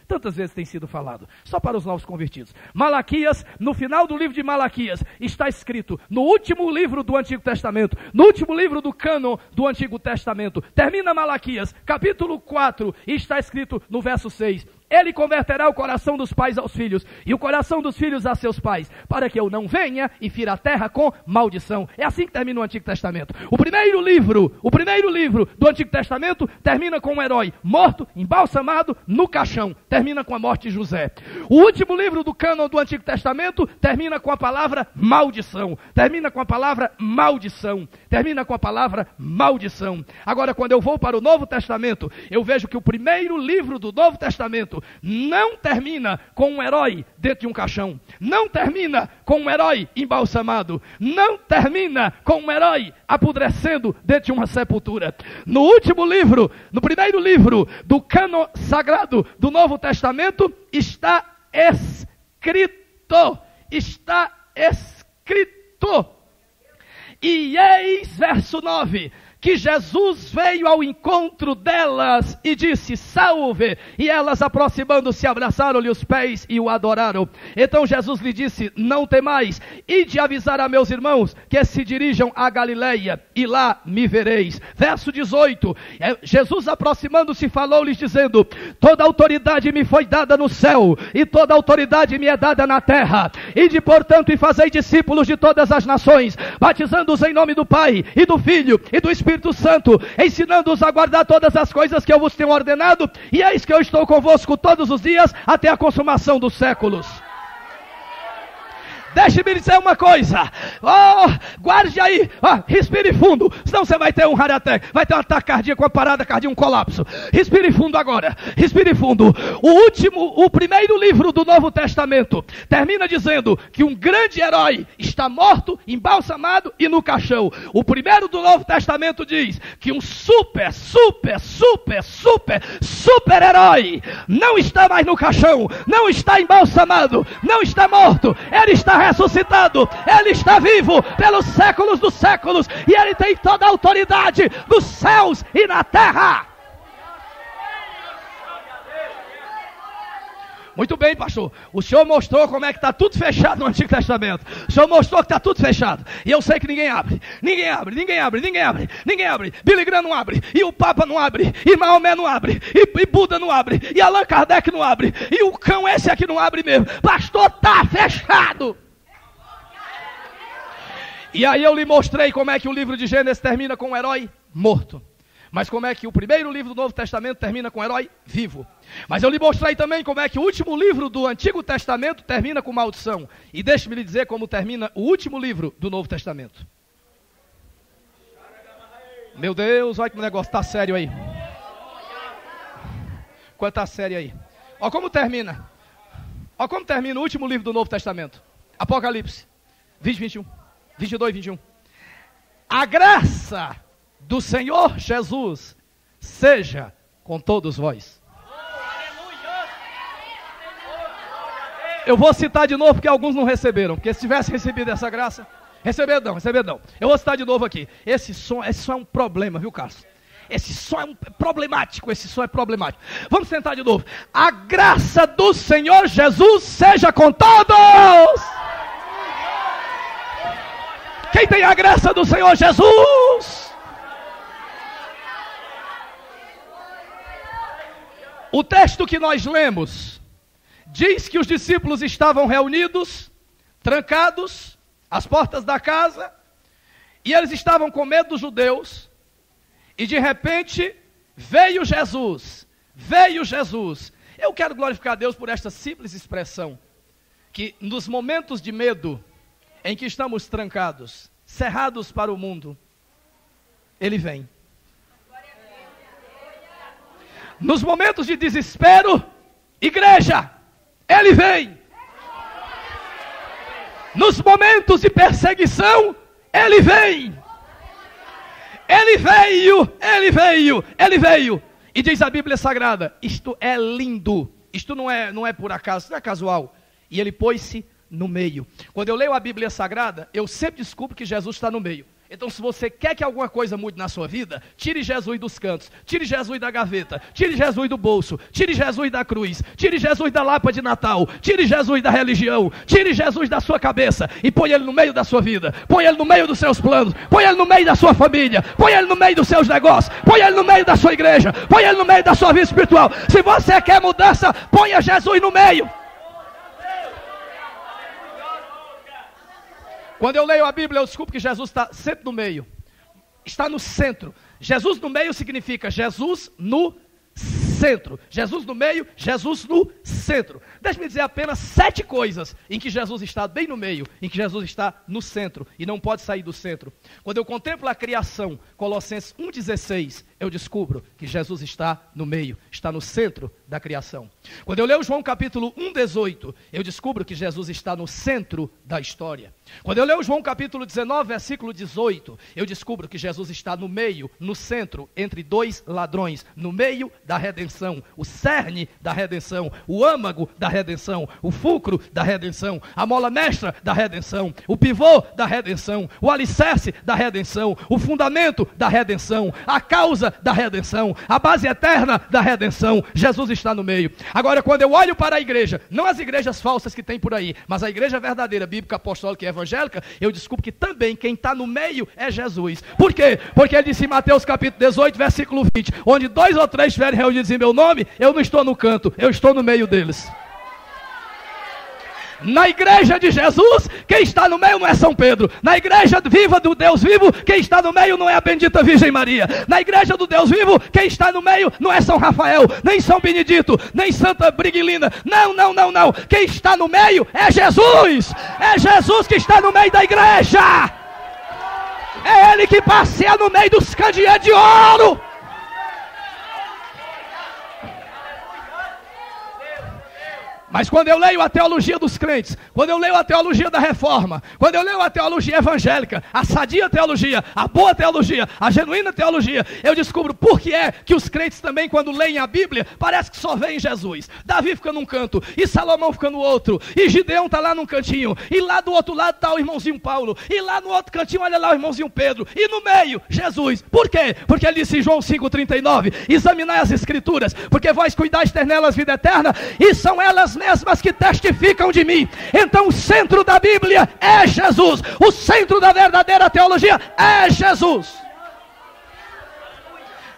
tem sido falado, só para os novos convertidos. Malaquias, no final do livro de Malaquias, está escrito, no último livro do Antigo Testamento, no último livro do cânon do Antigo Testamento, termina Malaquias, capítulo 4, e está escrito no verso 6, ele converterá o coração dos pais aos filhos, e o coração dos filhos a seus pais, para que eu não venha e fira a terra com maldição. É assim que termina o Antigo Testamento. O primeiro livro do Antigo Testamento termina com um herói morto, embalsamado, no caixão. Termina com a morte de José. O último livro do cânon do Antigo Testamento termina com a palavra maldição. Termina com a palavra maldição. Termina com a palavra maldição. Agora, quando eu vou para o Novo Testamento, eu vejo que o primeiro livro do Novo Testamento não termina com um herói dentro de um caixão. Não termina com um herói embalsamado. Não termina com um herói apodrecendo dentro de uma sepultura. No último livro, no primeiro livro do cânon sagrado do Novo Testamento, está escrito. E eis, verso 9, que Jesus veio ao encontro delas e disse, salve, e elas aproximando-se abraçaram-lhe os pés e o adoraram. Então Jesus lhe disse, não temais, ide avisar a meus irmãos que se dirijam a Galileia e lá me vereis. Verso 18, Jesus aproximando-se falou-lhes dizendo, toda autoridade me foi dada no céu e toda autoridade me é dada na terra. Ide portanto e fazei discípulos de todas as nações, batizando-os em nome do Pai e do Filho e do Espírito Santo, ensinando-os a guardar todas as coisas que eu vos tenho ordenado, e eis que eu estou convosco todos os dias, até a consumação dos séculos. Deixe-me dizer uma coisa, guarde aí, respire fundo, senão você vai ter um heart attack, vai ter um ataque cardíaco, uma parada cardíaca, um colapso. Respire fundo agora, respire fundo. O primeiro livro do Novo Testamento termina dizendo que um grande herói está morto, embalsamado e no caixão. O primeiro do Novo Testamento diz que um super herói não está mais no caixão, não está embalsamado, não está morto, ele está ressuscitado, ele está vivo pelos séculos dos séculos, e ele tem toda a autoridade dos céus e na terra. Muito bem, pastor, o senhor mostrou como é que está tudo fechado no Antigo Testamento. O senhor mostrou que está tudo fechado, e eu sei que ninguém abre. Billy Graham não abre, e o Papa não abre, e Maomé não abre, e Buda não abre, e Allan Kardec não abre, e o cão esse aqui não abre mesmo. Pastor, está fechado. E aí eu lhe mostrei como é que o livro de Gênesis termina com um herói morto. Mas como é que o primeiro livro do Novo Testamento termina com um herói vivo. Mas eu lhe mostrei também como é que o último livro do Antigo Testamento termina com maldição. E deixe-me lhe dizer como termina o último livro do Novo Testamento. Meu Deus, olha que o negócio está sério aí. Quanto está sério aí. Olha como termina. Olha como termina o último livro do Novo Testamento. Apocalipse 20, 21. 22, 21. A graça do Senhor Jesus seja com todos vós. Eu vou citar de novo porque alguns não receberam. Porque se tivesse recebido essa graça... Receber não. Eu vou citar de novo aqui. Esse som é um problema, viu, Carlos? Esse som é problemático. Vamos tentar de novo. A graça do Senhor Jesus seja com todos. Quem tem a graça do Senhor Jesus? O texto que nós lemos diz que os discípulos estavam reunidos, trancados, às portas da casa, e eles estavam com medo dos judeus, e de repente veio Jesus. Eu quero glorificar a Deus por esta simples expressão, que nos momentos de medo, em que estamos trancados, cerrados para o mundo, Ele vem. Nos momentos de desespero, igreja, Ele vem. Nos momentos de perseguição, Ele vem. Ele veio. E diz a Bíblia Sagrada, isto é lindo. Isto não é por acaso, não é casual. E Ele pôs-se no meio. Quando eu leio a Bíblia Sagrada, eu sempre descubro que Jesus está no meio. Então, se você quer que alguma coisa mude na sua vida, tire Jesus dos cantos, tire Jesus da gaveta, tire Jesus do bolso, tire Jesus da cruz, tire Jesus da lapa de Natal, tire Jesus da religião, tire Jesus da sua cabeça e põe Ele no meio da sua vida, põe Ele no meio dos seus planos, põe Ele no meio da sua família, põe Ele no meio dos seus negócios, põe Ele no meio da sua igreja, põe Ele no meio da sua vida espiritual. Se você quer mudança, ponha Jesus no meio. Quando eu leio a Bíblia, eu descubro que Jesus está sempre no meio. Está no centro. Jesus no meio significa Jesus no centro. Jesus no meio, Jesus no centro. Deixe-me dizer apenas 7 coisas em que Jesus está bem no meio, em que Jesus está no centro e não pode sair do centro. Quando eu contemplo a criação, Colossenses 1,16, eu descubro que Jesus está no meio, está no centro da criação. Quando eu leio João capítulo 1,18, eu descubro que Jesus está no centro da história. Quando eu leio João capítulo 19, versículo 18, eu descubro que Jesus está no meio, no centro, entre 2 ladrões, no meio da redenção, o cerne da redenção, o âmago da redenção, o fulcro da redenção, a mola mestra da redenção, o pivô da redenção, o alicerce da redenção, o fundamento da redenção, a causa da redenção, a base eterna da redenção. Jesus está no meio. Agora, quando eu olho para a igreja, não as igrejas falsas que tem por aí, mas a igreja verdadeira, bíblica, apostólica e evangélica, eu descubro que também quem está no meio é Jesus. Por quê? Porque ele disse em Mateus capítulo 18, versículo 20, onde 2 ou 3 estiverem reunidos em meu nome, eu não estou no canto, eu estou no meio deles. Na igreja de Jesus, quem está no meio não é São Pedro. Na igreja viva do Deus vivo, quem está no meio não é a bendita Virgem Maria. Na igreja do Deus vivo, quem está no meio não é São Rafael, nem São Benedito, nem Santa Briguilina. Não. Quem está no meio é Jesus. É Jesus que está no meio da igreja. É Ele que passeia no meio dos candeeiros de ouro. Mas quando eu leio a teologia dos crentes, quando eu leio a teologia da reforma, quando eu leio a teologia evangélica, a sadia teologia, a boa teologia, a genuína teologia, eu descubro por que é que os crentes também, quando leem a Bíblia, parece que só veem Jesus. Davi fica num canto, e Salomão fica no outro, e Gideão está lá num cantinho, e lá do outro lado está o irmãozinho Paulo, e lá no outro cantinho, olha lá o irmãozinho Pedro, e no meio, Jesus. Por quê? Porque ele disse em João 5,39, examinai as escrituras, porque vós cuidais ter nelas vida eterna, e são elas mesmas que testificam de mim. Então o centro da Bíblia é Jesus, o centro da verdadeira teologia é Jesus.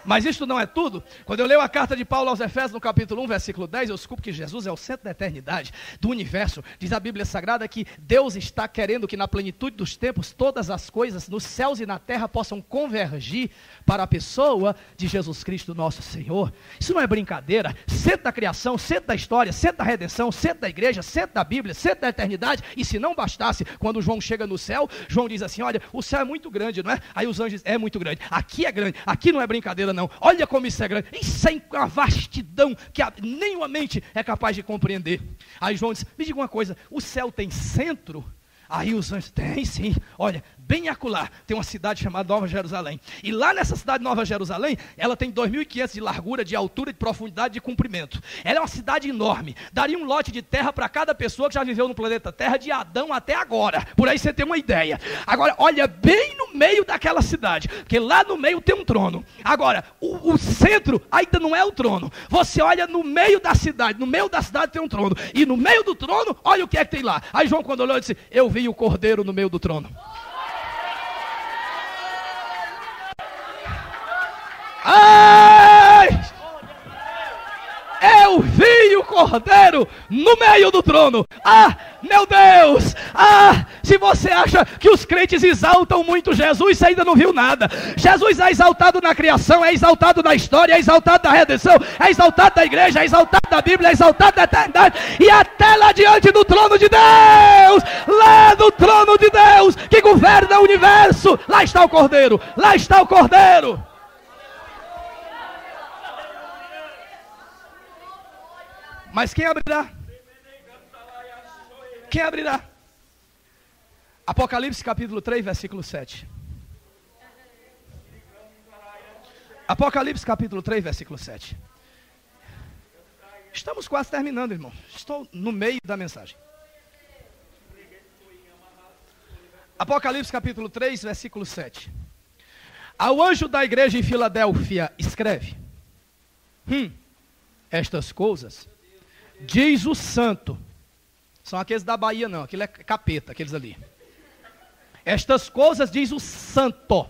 Mas isto não é tudo. Quando eu leio a carta de Paulo aos Efésios, no capítulo 1, versículo 10, eu descubro que Jesus é o centro da eternidade, do universo. Diz a Bíblia Sagrada que Deus está querendo que na plenitude dos tempos, todas as coisas nos céus e na terra possam convergir para a pessoa de Jesus Cristo, nosso Senhor. Isso não é brincadeira. Centro da criação, centro da história, centro da redenção, centro da igreja, centro da Bíblia, centro da eternidade. E se não bastasse, quando João chega no céu, João diz assim, olha, o céu é muito grande, não é? Aí os anjos dizem, é muito grande. Aqui é grande, aqui não é brincadeira não. Olha como isso é grande. Isso é uma vastidão que nenhuma mente é capaz de compreender. Aí João diz, me diga uma coisa, o céu tem centro? Aí os anjos, tem sim, olha, bem acolá, tem uma cidade chamada Nova Jerusalém. E lá nessa cidade Nova Jerusalém, ela tem 2.500 de largura, de altura, de profundidade, de comprimento. Ela é uma cidade enorme, daria um lote de terra para cada pessoa que já viveu no planeta Terra, de Adão até agora. Por aí você tem uma ideia. Agora, olha bem no meio daquela cidade, porque lá no meio tem um trono. Agora, o centro ainda não é o trono. Você olha no meio da cidade tem um trono. E no meio do trono, olha o que é que tem lá. Aí João, quando olhou, disse, eu vi o cordeiro no meio do trono. Ai! Eu vi o cordeiro no meio do trono. Ah, meu Deus! Ah, se você acha que os crentes exaltam muito Jesus, você ainda não viu nada. Jesus é exaltado na criação, é exaltado na história, é exaltado na redenção, é exaltado da igreja, é exaltado da Bíblia, é exaltado da eternidade. E até lá diante do trono de Deus, lá do trono de Deus, que governa o universo, lá está o cordeiro, lá está o cordeiro. Mas quem abrirá? Quem abrirá? Apocalipse capítulo 3, versículo 7. Apocalipse capítulo 3, versículo 7. Estamos quase terminando, irmão. Estou no meio da mensagem. Apocalipse capítulo 3, versículo 7. Ao anjo da igreja em Filadélfia, escreve: estas coisas diz o santo. São aqueles da Bahia não, aquele é capeta, aqueles ali. Estas coisas diz o santo,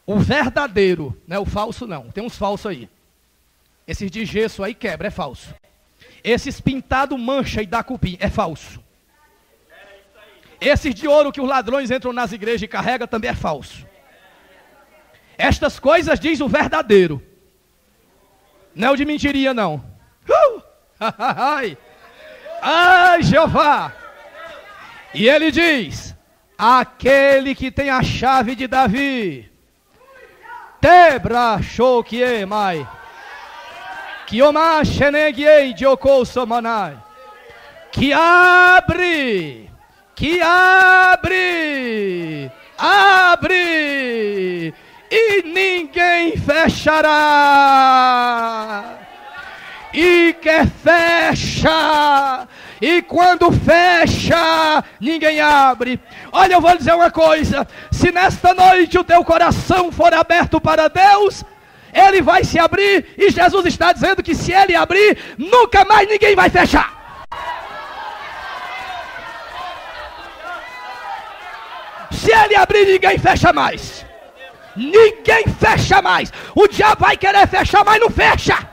o verdadeiro, não é o falso não, tem uns falsos aí. Esses de gesso aí quebra, é falso. Esses pintado mancha e dá cupim, é falso. Esses de ouro que os ladrões entram nas igrejas e carregam também é falso. Estas coisas diz o verdadeiro, não é o de mentiria não. Ai, Jeová! E ele diz: aquele que tem a chave de Davi, Tebra Shokie Mai, Kioma Shenegiei Dioko Somanai, que abre, abre, e ninguém fechará. E que fecha, e quando fecha, ninguém abre. Olha, eu vou dizer uma coisa: se nesta noite o teu coração for aberto para Deus, ele vai se abrir, e Jesus está dizendo que se ele abrir, nunca mais ninguém vai fechar. Se ele abrir, ninguém fecha mais. Ninguém fecha mais. O diabo vai querer fechar, mas não fecha.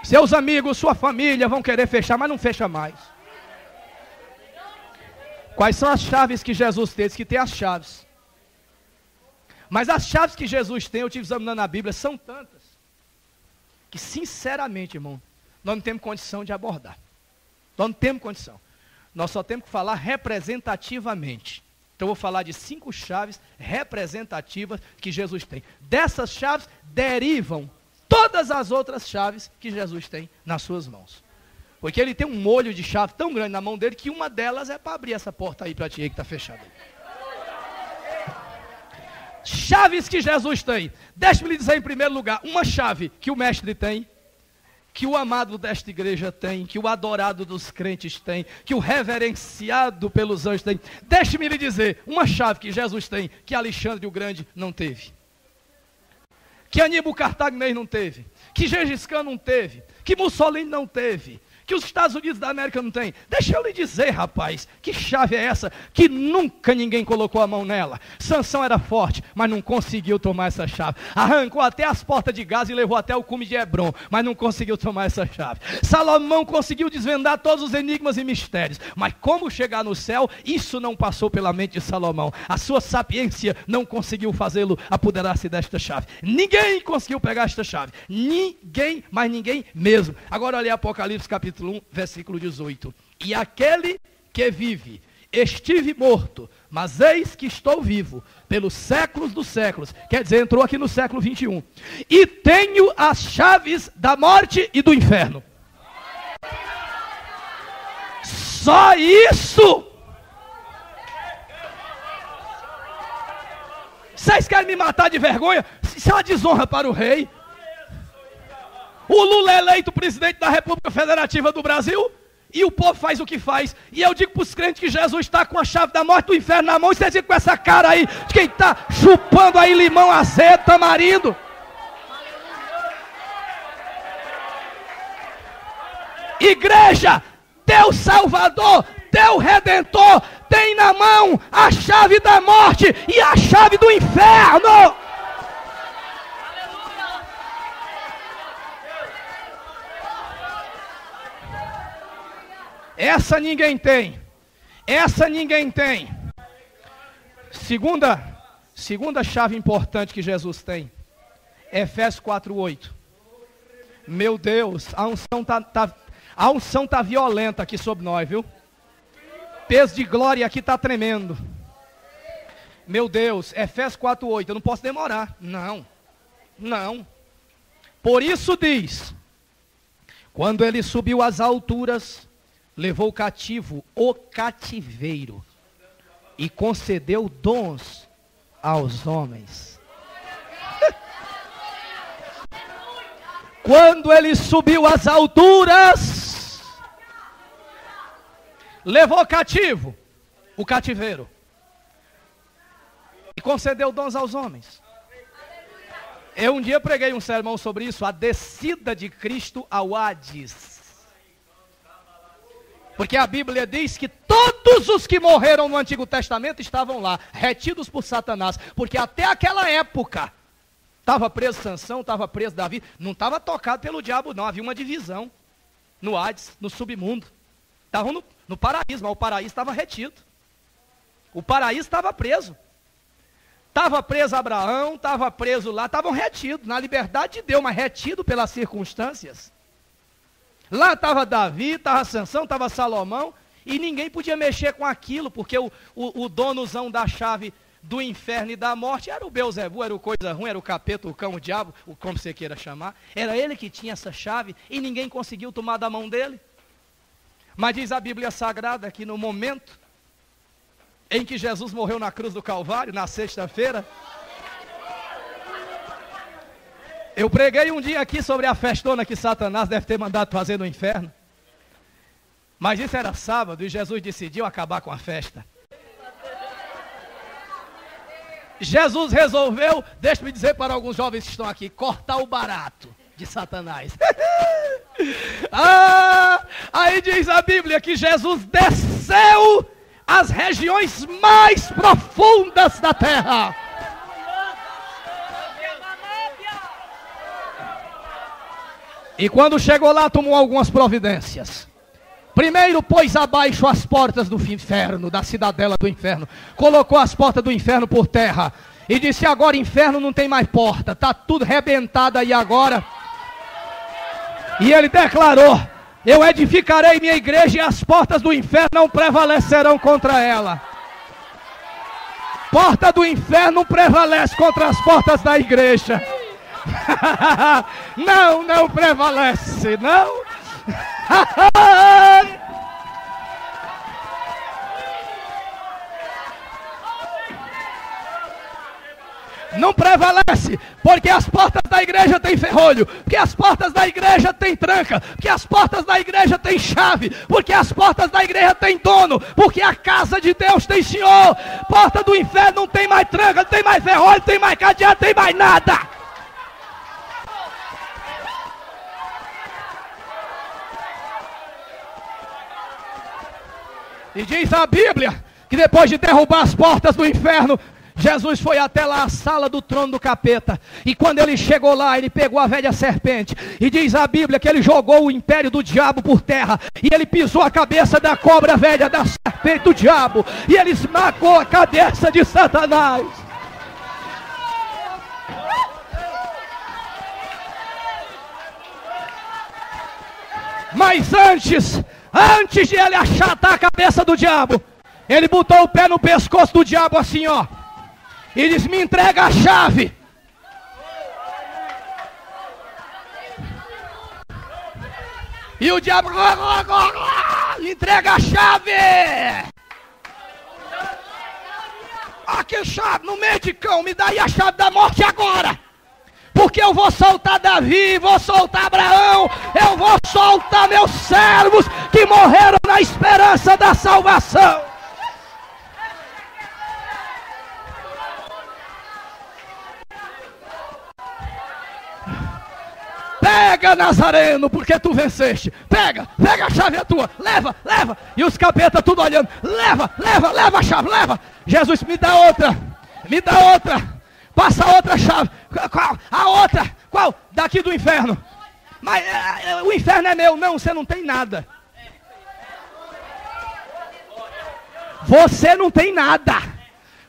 Seus amigos, sua família vão querer fechar, mas não fecha mais. Quais são as chaves que Jesus tem? Diz que tem as chaves. Mas as chaves que Jesus tem, eu estive examinando na Bíblia, são tantas, que sinceramente, irmão, nós não temos condição de abordar. Nós não temos condição. Nós só temos que falar representativamente. Então eu vou falar de 5 chaves representativas que Jesus tem. Dessas chaves derivam todas as outras chaves que Jesus tem nas suas mãos. Porque ele tem um molho de chave tão grande na mão dele, que uma delas é para abrir essa porta aí para ti que está fechada. Chaves que Jesus tem. Deixe-me lhe dizer em primeiro lugar, uma chave que o mestre tem, que o amado desta igreja tem, que o adorado dos crentes tem, que o reverenciado pelos anjos tem. Deixe-me lhe dizer, uma chave que Jesus tem, que Alexandre o Grande não teve, que Aníbal Cartaginês não teve, que Gengis Khan não teve, que Mussolini não teve, que os Estados Unidos da América não tem. Deixa eu lhe dizer, rapaz, que chave é essa que nunca ninguém colocou a mão nela? Sansão era forte, mas não conseguiu tomar essa chave. Arrancou até as portas de Gaza e levou até o cume de Hebron, mas não conseguiu tomar essa chave. Salomão conseguiu desvendar todos os enigmas e mistérios, mas como chegar no céu, isso não passou pela mente de Salomão. A sua sapiência não conseguiu fazê-lo apoderar-se desta chave. Ninguém conseguiu pegar esta chave. Ninguém, mas ninguém mesmo. Agora olha Apocalipse capítulo 1, versículo 18. E aquele que vive, estive morto, mas eis que estou vivo, pelos séculos dos séculos. Quer dizer, entrou aqui no século 21. E tenho as chaves da morte e do inferno. Só isso? Vocês querem me matar de vergonha? Isso é uma desonra para o rei. O Lula é eleito presidente da República Federativa do Brasil e o povo faz o que faz. E eu digo para os crentes que Jesus está com a chave da morte do inferno na mão. E vocês ficam com essa cara aí de quem está chupando aí limão azedo, tamarindo. Igreja, teu Salvador, teu Redentor tem na mão a chave da morte e a chave do inferno. Essa ninguém tem. Essa ninguém tem. Segunda chave importante que Jesus tem. Efésios 4:8. Meu Deus, a unção está violenta aqui sobre nós, viu? Peso de glória aqui está tremendo. Meu Deus, Efésios 4:8. Eu não posso demorar. Não. Por isso diz: quando ele subiu às alturas, levou cativo o cativeiro e concedeu dons aos homens. Quando ele subiu às alturas, levou cativo o cativeiro e concedeu dons aos homens. Eu um dia preguei um sermão sobre isso, a descida de Cristo ao Hades. Porque a Bíblia diz que todos os que morreram no Antigo Testamento estavam lá, retidos por Satanás. Porque até aquela época, estava preso Sansão, estava preso Davi, não estava tocado pelo diabo não, havia uma divisão no Hades, no submundo. Estavam no paraíso, mas o paraíso estava retido. O paraíso estava preso. Estava preso Abraão, estava preso lá, estavam retidos, na liberdade de Deus, mas retido pelas circunstâncias. Lá estava Davi, estava Sansão, estava Salomão, e ninguém podia mexer com aquilo, porque o donozão da chave do inferno e da morte era o Beelzebul, era o coisa ruim, era o capeta, o cão, o diabo, como você queira chamar. Era ele que tinha essa chave e ninguém conseguiu tomar da mão dele. Mas diz a Bíblia Sagrada que no momento em que Jesus morreu na cruz do Calvário, na sexta-feira, eu preguei um dia aqui sobre a festona que Satanás deve ter mandado fazer no inferno. Mas isso era sábado e Jesus decidiu acabar com a festa. Jesus resolveu, deixa-me dizer para alguns jovens que estão aqui, cortar o barato de Satanás. Aí diz a Bíblia que Jesus desceu às regiões mais profundas da terra. E quando chegou lá, tomou algumas providências. Primeiro, pôs abaixo as portas do inferno, da cidadela do inferno. Colocou as portas do inferno por terra. E disse, agora inferno não tem mais porta. Está tudo rebentado aí agora. E ele declarou, eu edificarei minha igreja e as portas do inferno não prevalecerão contra ela. Porta do inferno não prevalece contra as portas da igreja. Não prevalece, não. Não prevalece, porque as portas da igreja têm ferrolho, porque as portas da igreja têm tranca, porque as portas da igreja têm chave, porque as portas da igreja têm dono, porque a casa de Deus tem Senhor. Porta do inferno não tem mais tranca, não tem mais ferrolho, não tem mais cadeado, não tem mais nada. E diz a Bíblia que depois de derrubar as portas do inferno, Jesus foi até lá a sala do trono do capeta. E quando ele chegou lá, ele pegou a velha serpente. E diz a Bíblia que ele jogou o império do diabo por terra. E ele pisou a cabeça da cobra velha, da serpente do diabo. E ele esmagou a cabeça de Satanás. Mas antes de ele achatar a cabeça do diabo, ele botou o pé no pescoço do diabo assim, ó. E diz, me entrega a chave. E o diabo... Me entrega a chave! Aqui, chave, no meio de cão, me dá aí a chave da morte agora! Porque eu vou soltar Davi, vou soltar Abraão, eu vou soltar meus servos que morreram na esperança da salvação. Pega, Nazareno, porque tu venceste. Pega a chave é tua. Leva. E os capetas tudo olhando. Leva a chave, leva. Jesus, me dá outra. Passa outra chave. Qual? A outra. Qual? Daqui do inferno. Mas o inferno é meu. Não, você não tem nada. Você não tem nada.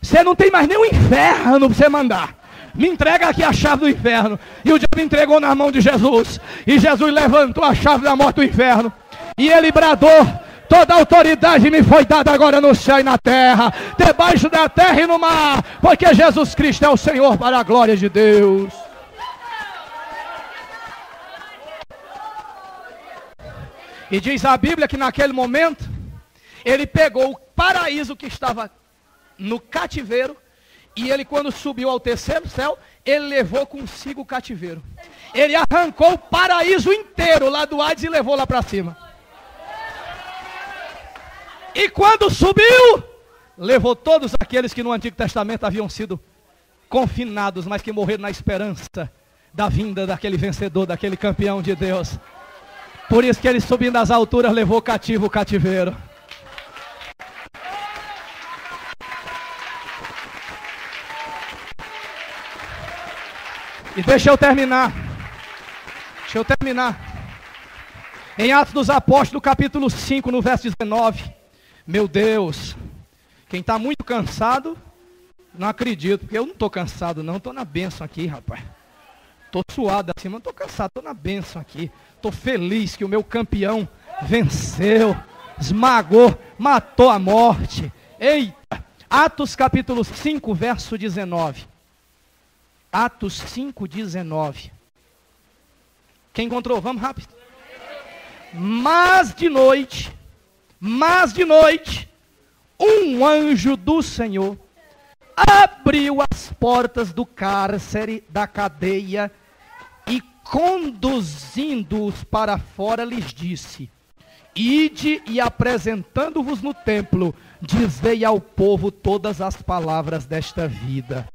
Você não tem mais nem o inferno para você mandar. Me entrega aqui a chave do inferno. E o diabo entregou na mão de Jesus. E Jesus levantou a chave da morte do inferno. E ele bradou: toda a autoridade me foi dada agora no céu e na terra, debaixo da terra e no mar, porque Jesus Cristo é o Senhor, para a glória de Deus. E diz a Bíblia que naquele momento ele pegou o paraíso que estava no cativeiro, e ele, quando subiu ao terceiro céu, ele levou consigo o cativeiro. Ele arrancou o paraíso inteiro lá do Hades e levou lá para cima. E quando subiu, levou todos aqueles que no Antigo Testamento haviam sido confinados, mas que morreram na esperança da vinda daquele vencedor, daquele campeão de Deus. Por isso que ele, subindo às alturas, levou cativo o cativeiro. E deixa eu terminar. Em Atos dos Apóstolos, capítulo 5, no verso 19. Meu Deus, quem está muito cansado, não acredito, porque eu não estou cansado não, estou na bênção aqui, rapaz. Estou suado assim, mas não estou cansado, estou na bênção aqui. Estou feliz que o meu campeão venceu, esmagou, matou a morte. Eita! Atos capítulo 5, verso 19. Atos 5, 19. Quem encontrou? Vamos rápido. Mas de noite, um anjo do Senhor abriu as portas do cárcere, da cadeia, e conduzindo-os para fora, lhes disse: ide e apresentando-vos no templo, dizei ao povo todas as palavras desta vida.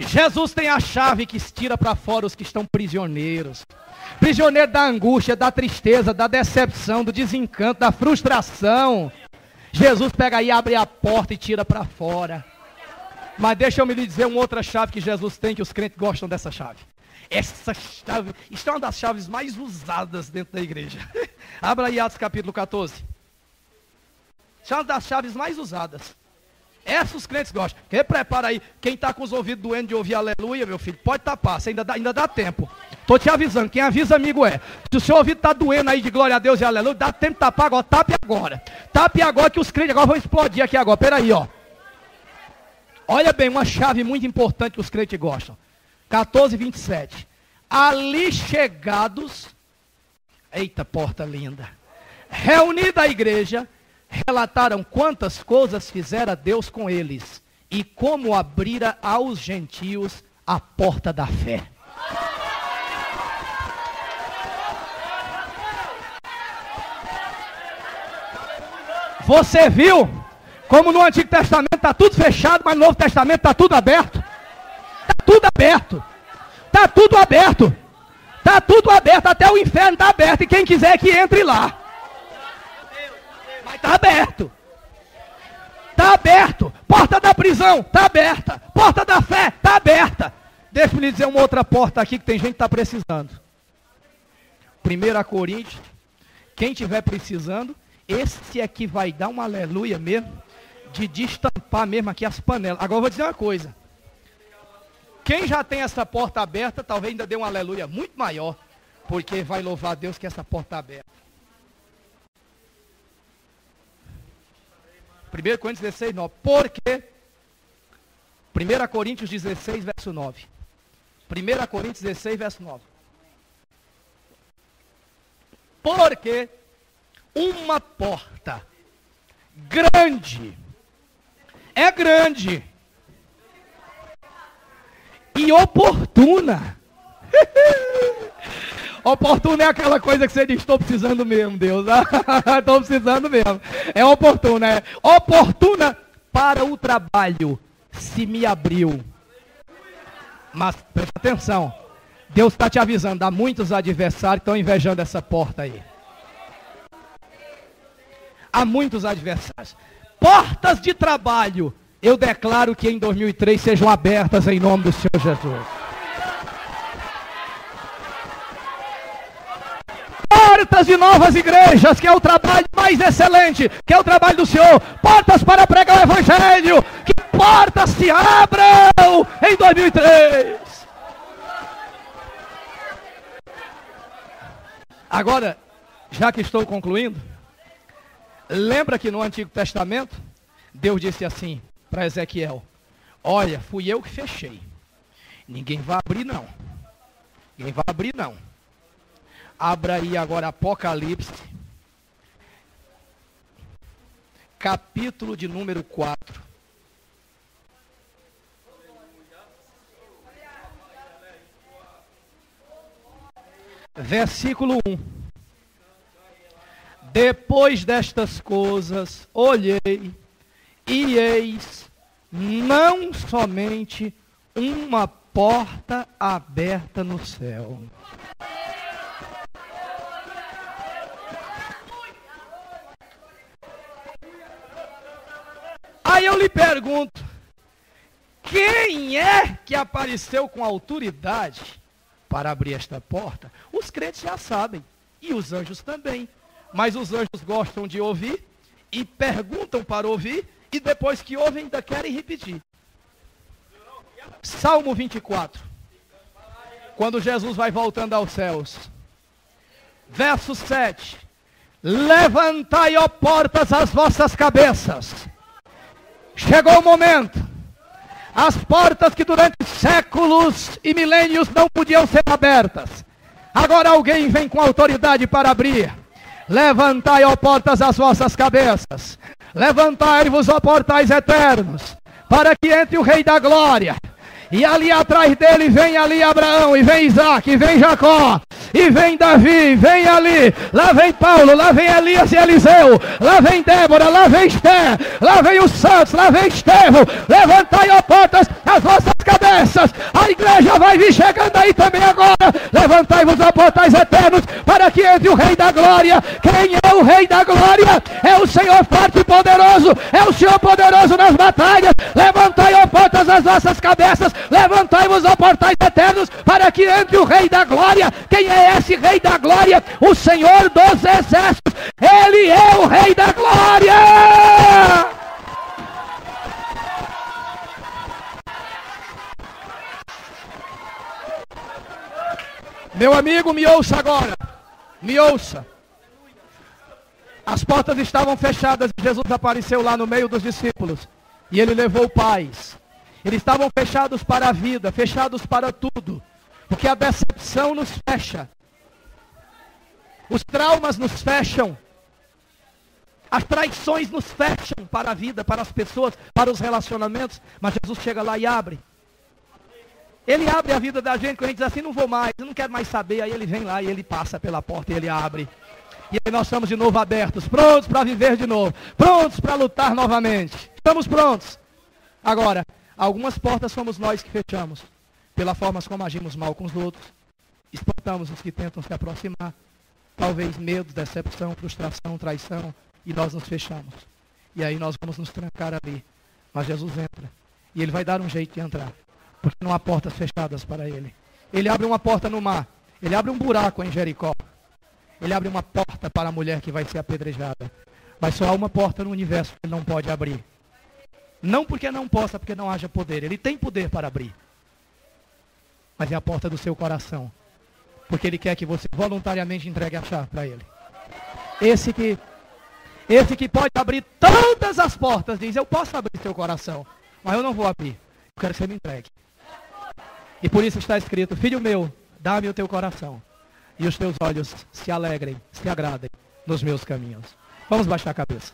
Jesus tem a chave que tira para fora os que estão prisioneiros. Prisioneiro da angústia, da tristeza, da decepção, do desencanto, da frustração. Jesus pega aí, abre a porta e tira para fora. Mas deixa eu me lhe dizer uma outra chave que Jesus tem, que os crentes gostam dessa chave. Essa chave, isso é uma das chaves mais usadas dentro da igreja. Abra aí Atos capítulo 14. Isso é uma das chaves mais usadas. Essas os crentes gostam. Quem prepara aí, quem está com os ouvidos doendo de ouvir aleluia, meu filho, pode tapar, ainda dá tempo. Estou te avisando, quem avisa amigo é. Se o seu ouvido está doendo aí de glória a Deus e aleluia, dá tempo de tapar agora, tape agora. Tape agora que os crentes agora vão explodir aqui agora, peraí, ó. Olha bem, uma chave muito importante que os crentes gostam. 14, 27. Ali chegados, eita porta linda, reunida a igreja, relataram quantas coisas fizera Deus com eles e como abrira aos gentios a porta da fé. Você viu como no Antigo Testamento está tudo fechado, mas no Novo Testamento está tudo aberto? Está tudo aberto. Está tudo aberto. Está tudo aberto, até o inferno está aberto, e quem quiser que entre lá. Mas está aberto. Está aberto. Porta da prisão está aberta. Porta da fé está aberta. Deixa eu lhe dizer uma outra porta aqui que tem gente que está precisando. 1 Coríntios. Quem estiver precisando, esse aqui vai dar um aleluia mesmo, de destampar mesmo aqui as panelas. Agora eu vou dizer uma coisa. Quem já tem essa porta aberta, talvez ainda dê um aleluia muito maior, porque vai louvar a Deus que essa porta está aberta. 1 Coríntios 16, 9. Porque 1 Coríntios 16, verso 9. 1 Coríntios 16, verso 9. Porque uma porta grande, é grande e oportuna. Oportuna é aquela coisa que você diz, estou precisando mesmo, Deus. Estou precisando mesmo. É oportuna, é oportuna para o trabalho. Se me abriu. Mas presta atenção. Deus está te avisando, há muitos adversários que estão invejando essa porta aí. Há muitos adversários. Portas de trabalho, eu declaro que em 2003 sejam abertas em nome do Senhor Jesus. Portas de novas igrejas, que é o trabalho mais excelente, que é o trabalho do Senhor. Portas para pregar o Evangelho, que portas se abram em 2003. Agora, já que estou concluindo, lembra que no Antigo Testamento, Deus disse assim para Ezequiel: olha, fui eu que fechei. Ninguém vai abrir não. Ninguém vai abrir não. Abra aí agora Apocalipse, capítulo de número 4. Versículo 1. Depois destas coisas, olhei, e eis, não somente uma porta aberta no céu. Aí eu lhe pergunto, quem é que apareceu com autoridade para abrir esta porta? Os crentes já sabem, e os anjos também. Mas os anjos gostam de ouvir, e perguntam para ouvir, e depois que ouvem ainda querem repetir. Salmo 24. Quando Jesus vai voltando aos céus. Verso 7. Levantai, ó portas, as vossas cabeças. Chegou o momento. As portas que durante séculos e milênios não podiam ser abertas. Agora alguém vem com autoridade para abrir. Levantai, ó portas, as vossas cabeças. Levantai-vos, ó portais eternos, para que entre o Rei da Glória. E ali atrás dele vem ali Abraão, e vem Isaac, e vem Jacó, e vem Davi, vem ali. Lá vem Paulo, lá vem Elias e Eliseu, lá vem Débora, lá vem Esther, lá vem os santos, lá vem Estevão. Levantai, ó portas, as vossas cabeças. A igreja vai vir chegando aí também agora. Levantai-vos, ó portais eternos, para que entre o Rei da Glória. Quem é o Rei da Glória? É o Senhor forte e poderoso, é o Senhor poderoso nas batalhas. Levantai, ó portas, as vossas cabeças. Levantai-vos, ó portais eternos, para que entre o Rei da Glória. Quem é esse Rei da Glória? O Senhor dos Exércitos. Ele é o Rei da Glória. Meu amigo, me ouça agora. Me ouça. As portas estavam fechadas e Jesus apareceu lá no meio dos discípulos. E ele levou paz. Eles estavam fechados para a vida, fechados para tudo. Porque a decepção nos fecha. Os traumas nos fecham. As traições nos fecham para a vida, para as pessoas, para os relacionamentos. Mas Jesus chega lá e abre. Ele abre a vida da gente, quando a gente diz assim, não vou mais, eu não quero mais saber. Aí ele vem lá e ele passa pela porta e ele abre. E aí nós estamos de novo abertos, prontos para viver de novo, prontos para lutar novamente. Estamos prontos. Agora, algumas portas somos nós que fechamos, pela forma como agimos mal com os outros. Espantamos os que tentam se aproximar. Talvez medo, decepção, frustração, traição. E nós nos fechamos. E aí nós vamos nos trancar ali. Mas Jesus entra. E ele vai dar um jeito de entrar. Porque não há portas fechadas para ele. Ele abre uma porta no mar. Ele abre um buraco em Jericó. Ele abre uma porta para a mulher que vai ser apedrejada. Mas só há uma porta no universo que ele não pode abrir. Não porque não possa, porque não haja poder. Ele tem poder para abrir. Mas é a porta do seu coração. Porque ele quer que você voluntariamente entregue a chave para ele. Esse que pode abrir todas as portas, diz, eu posso abrir seu coração, mas eu não vou abrir. Eu quero que você me entregue. E por isso está escrito, filho meu, dá-me o teu coração. e os teus olhos se alegrem, se agradem nos meus caminhos. Vamos baixar a cabeça.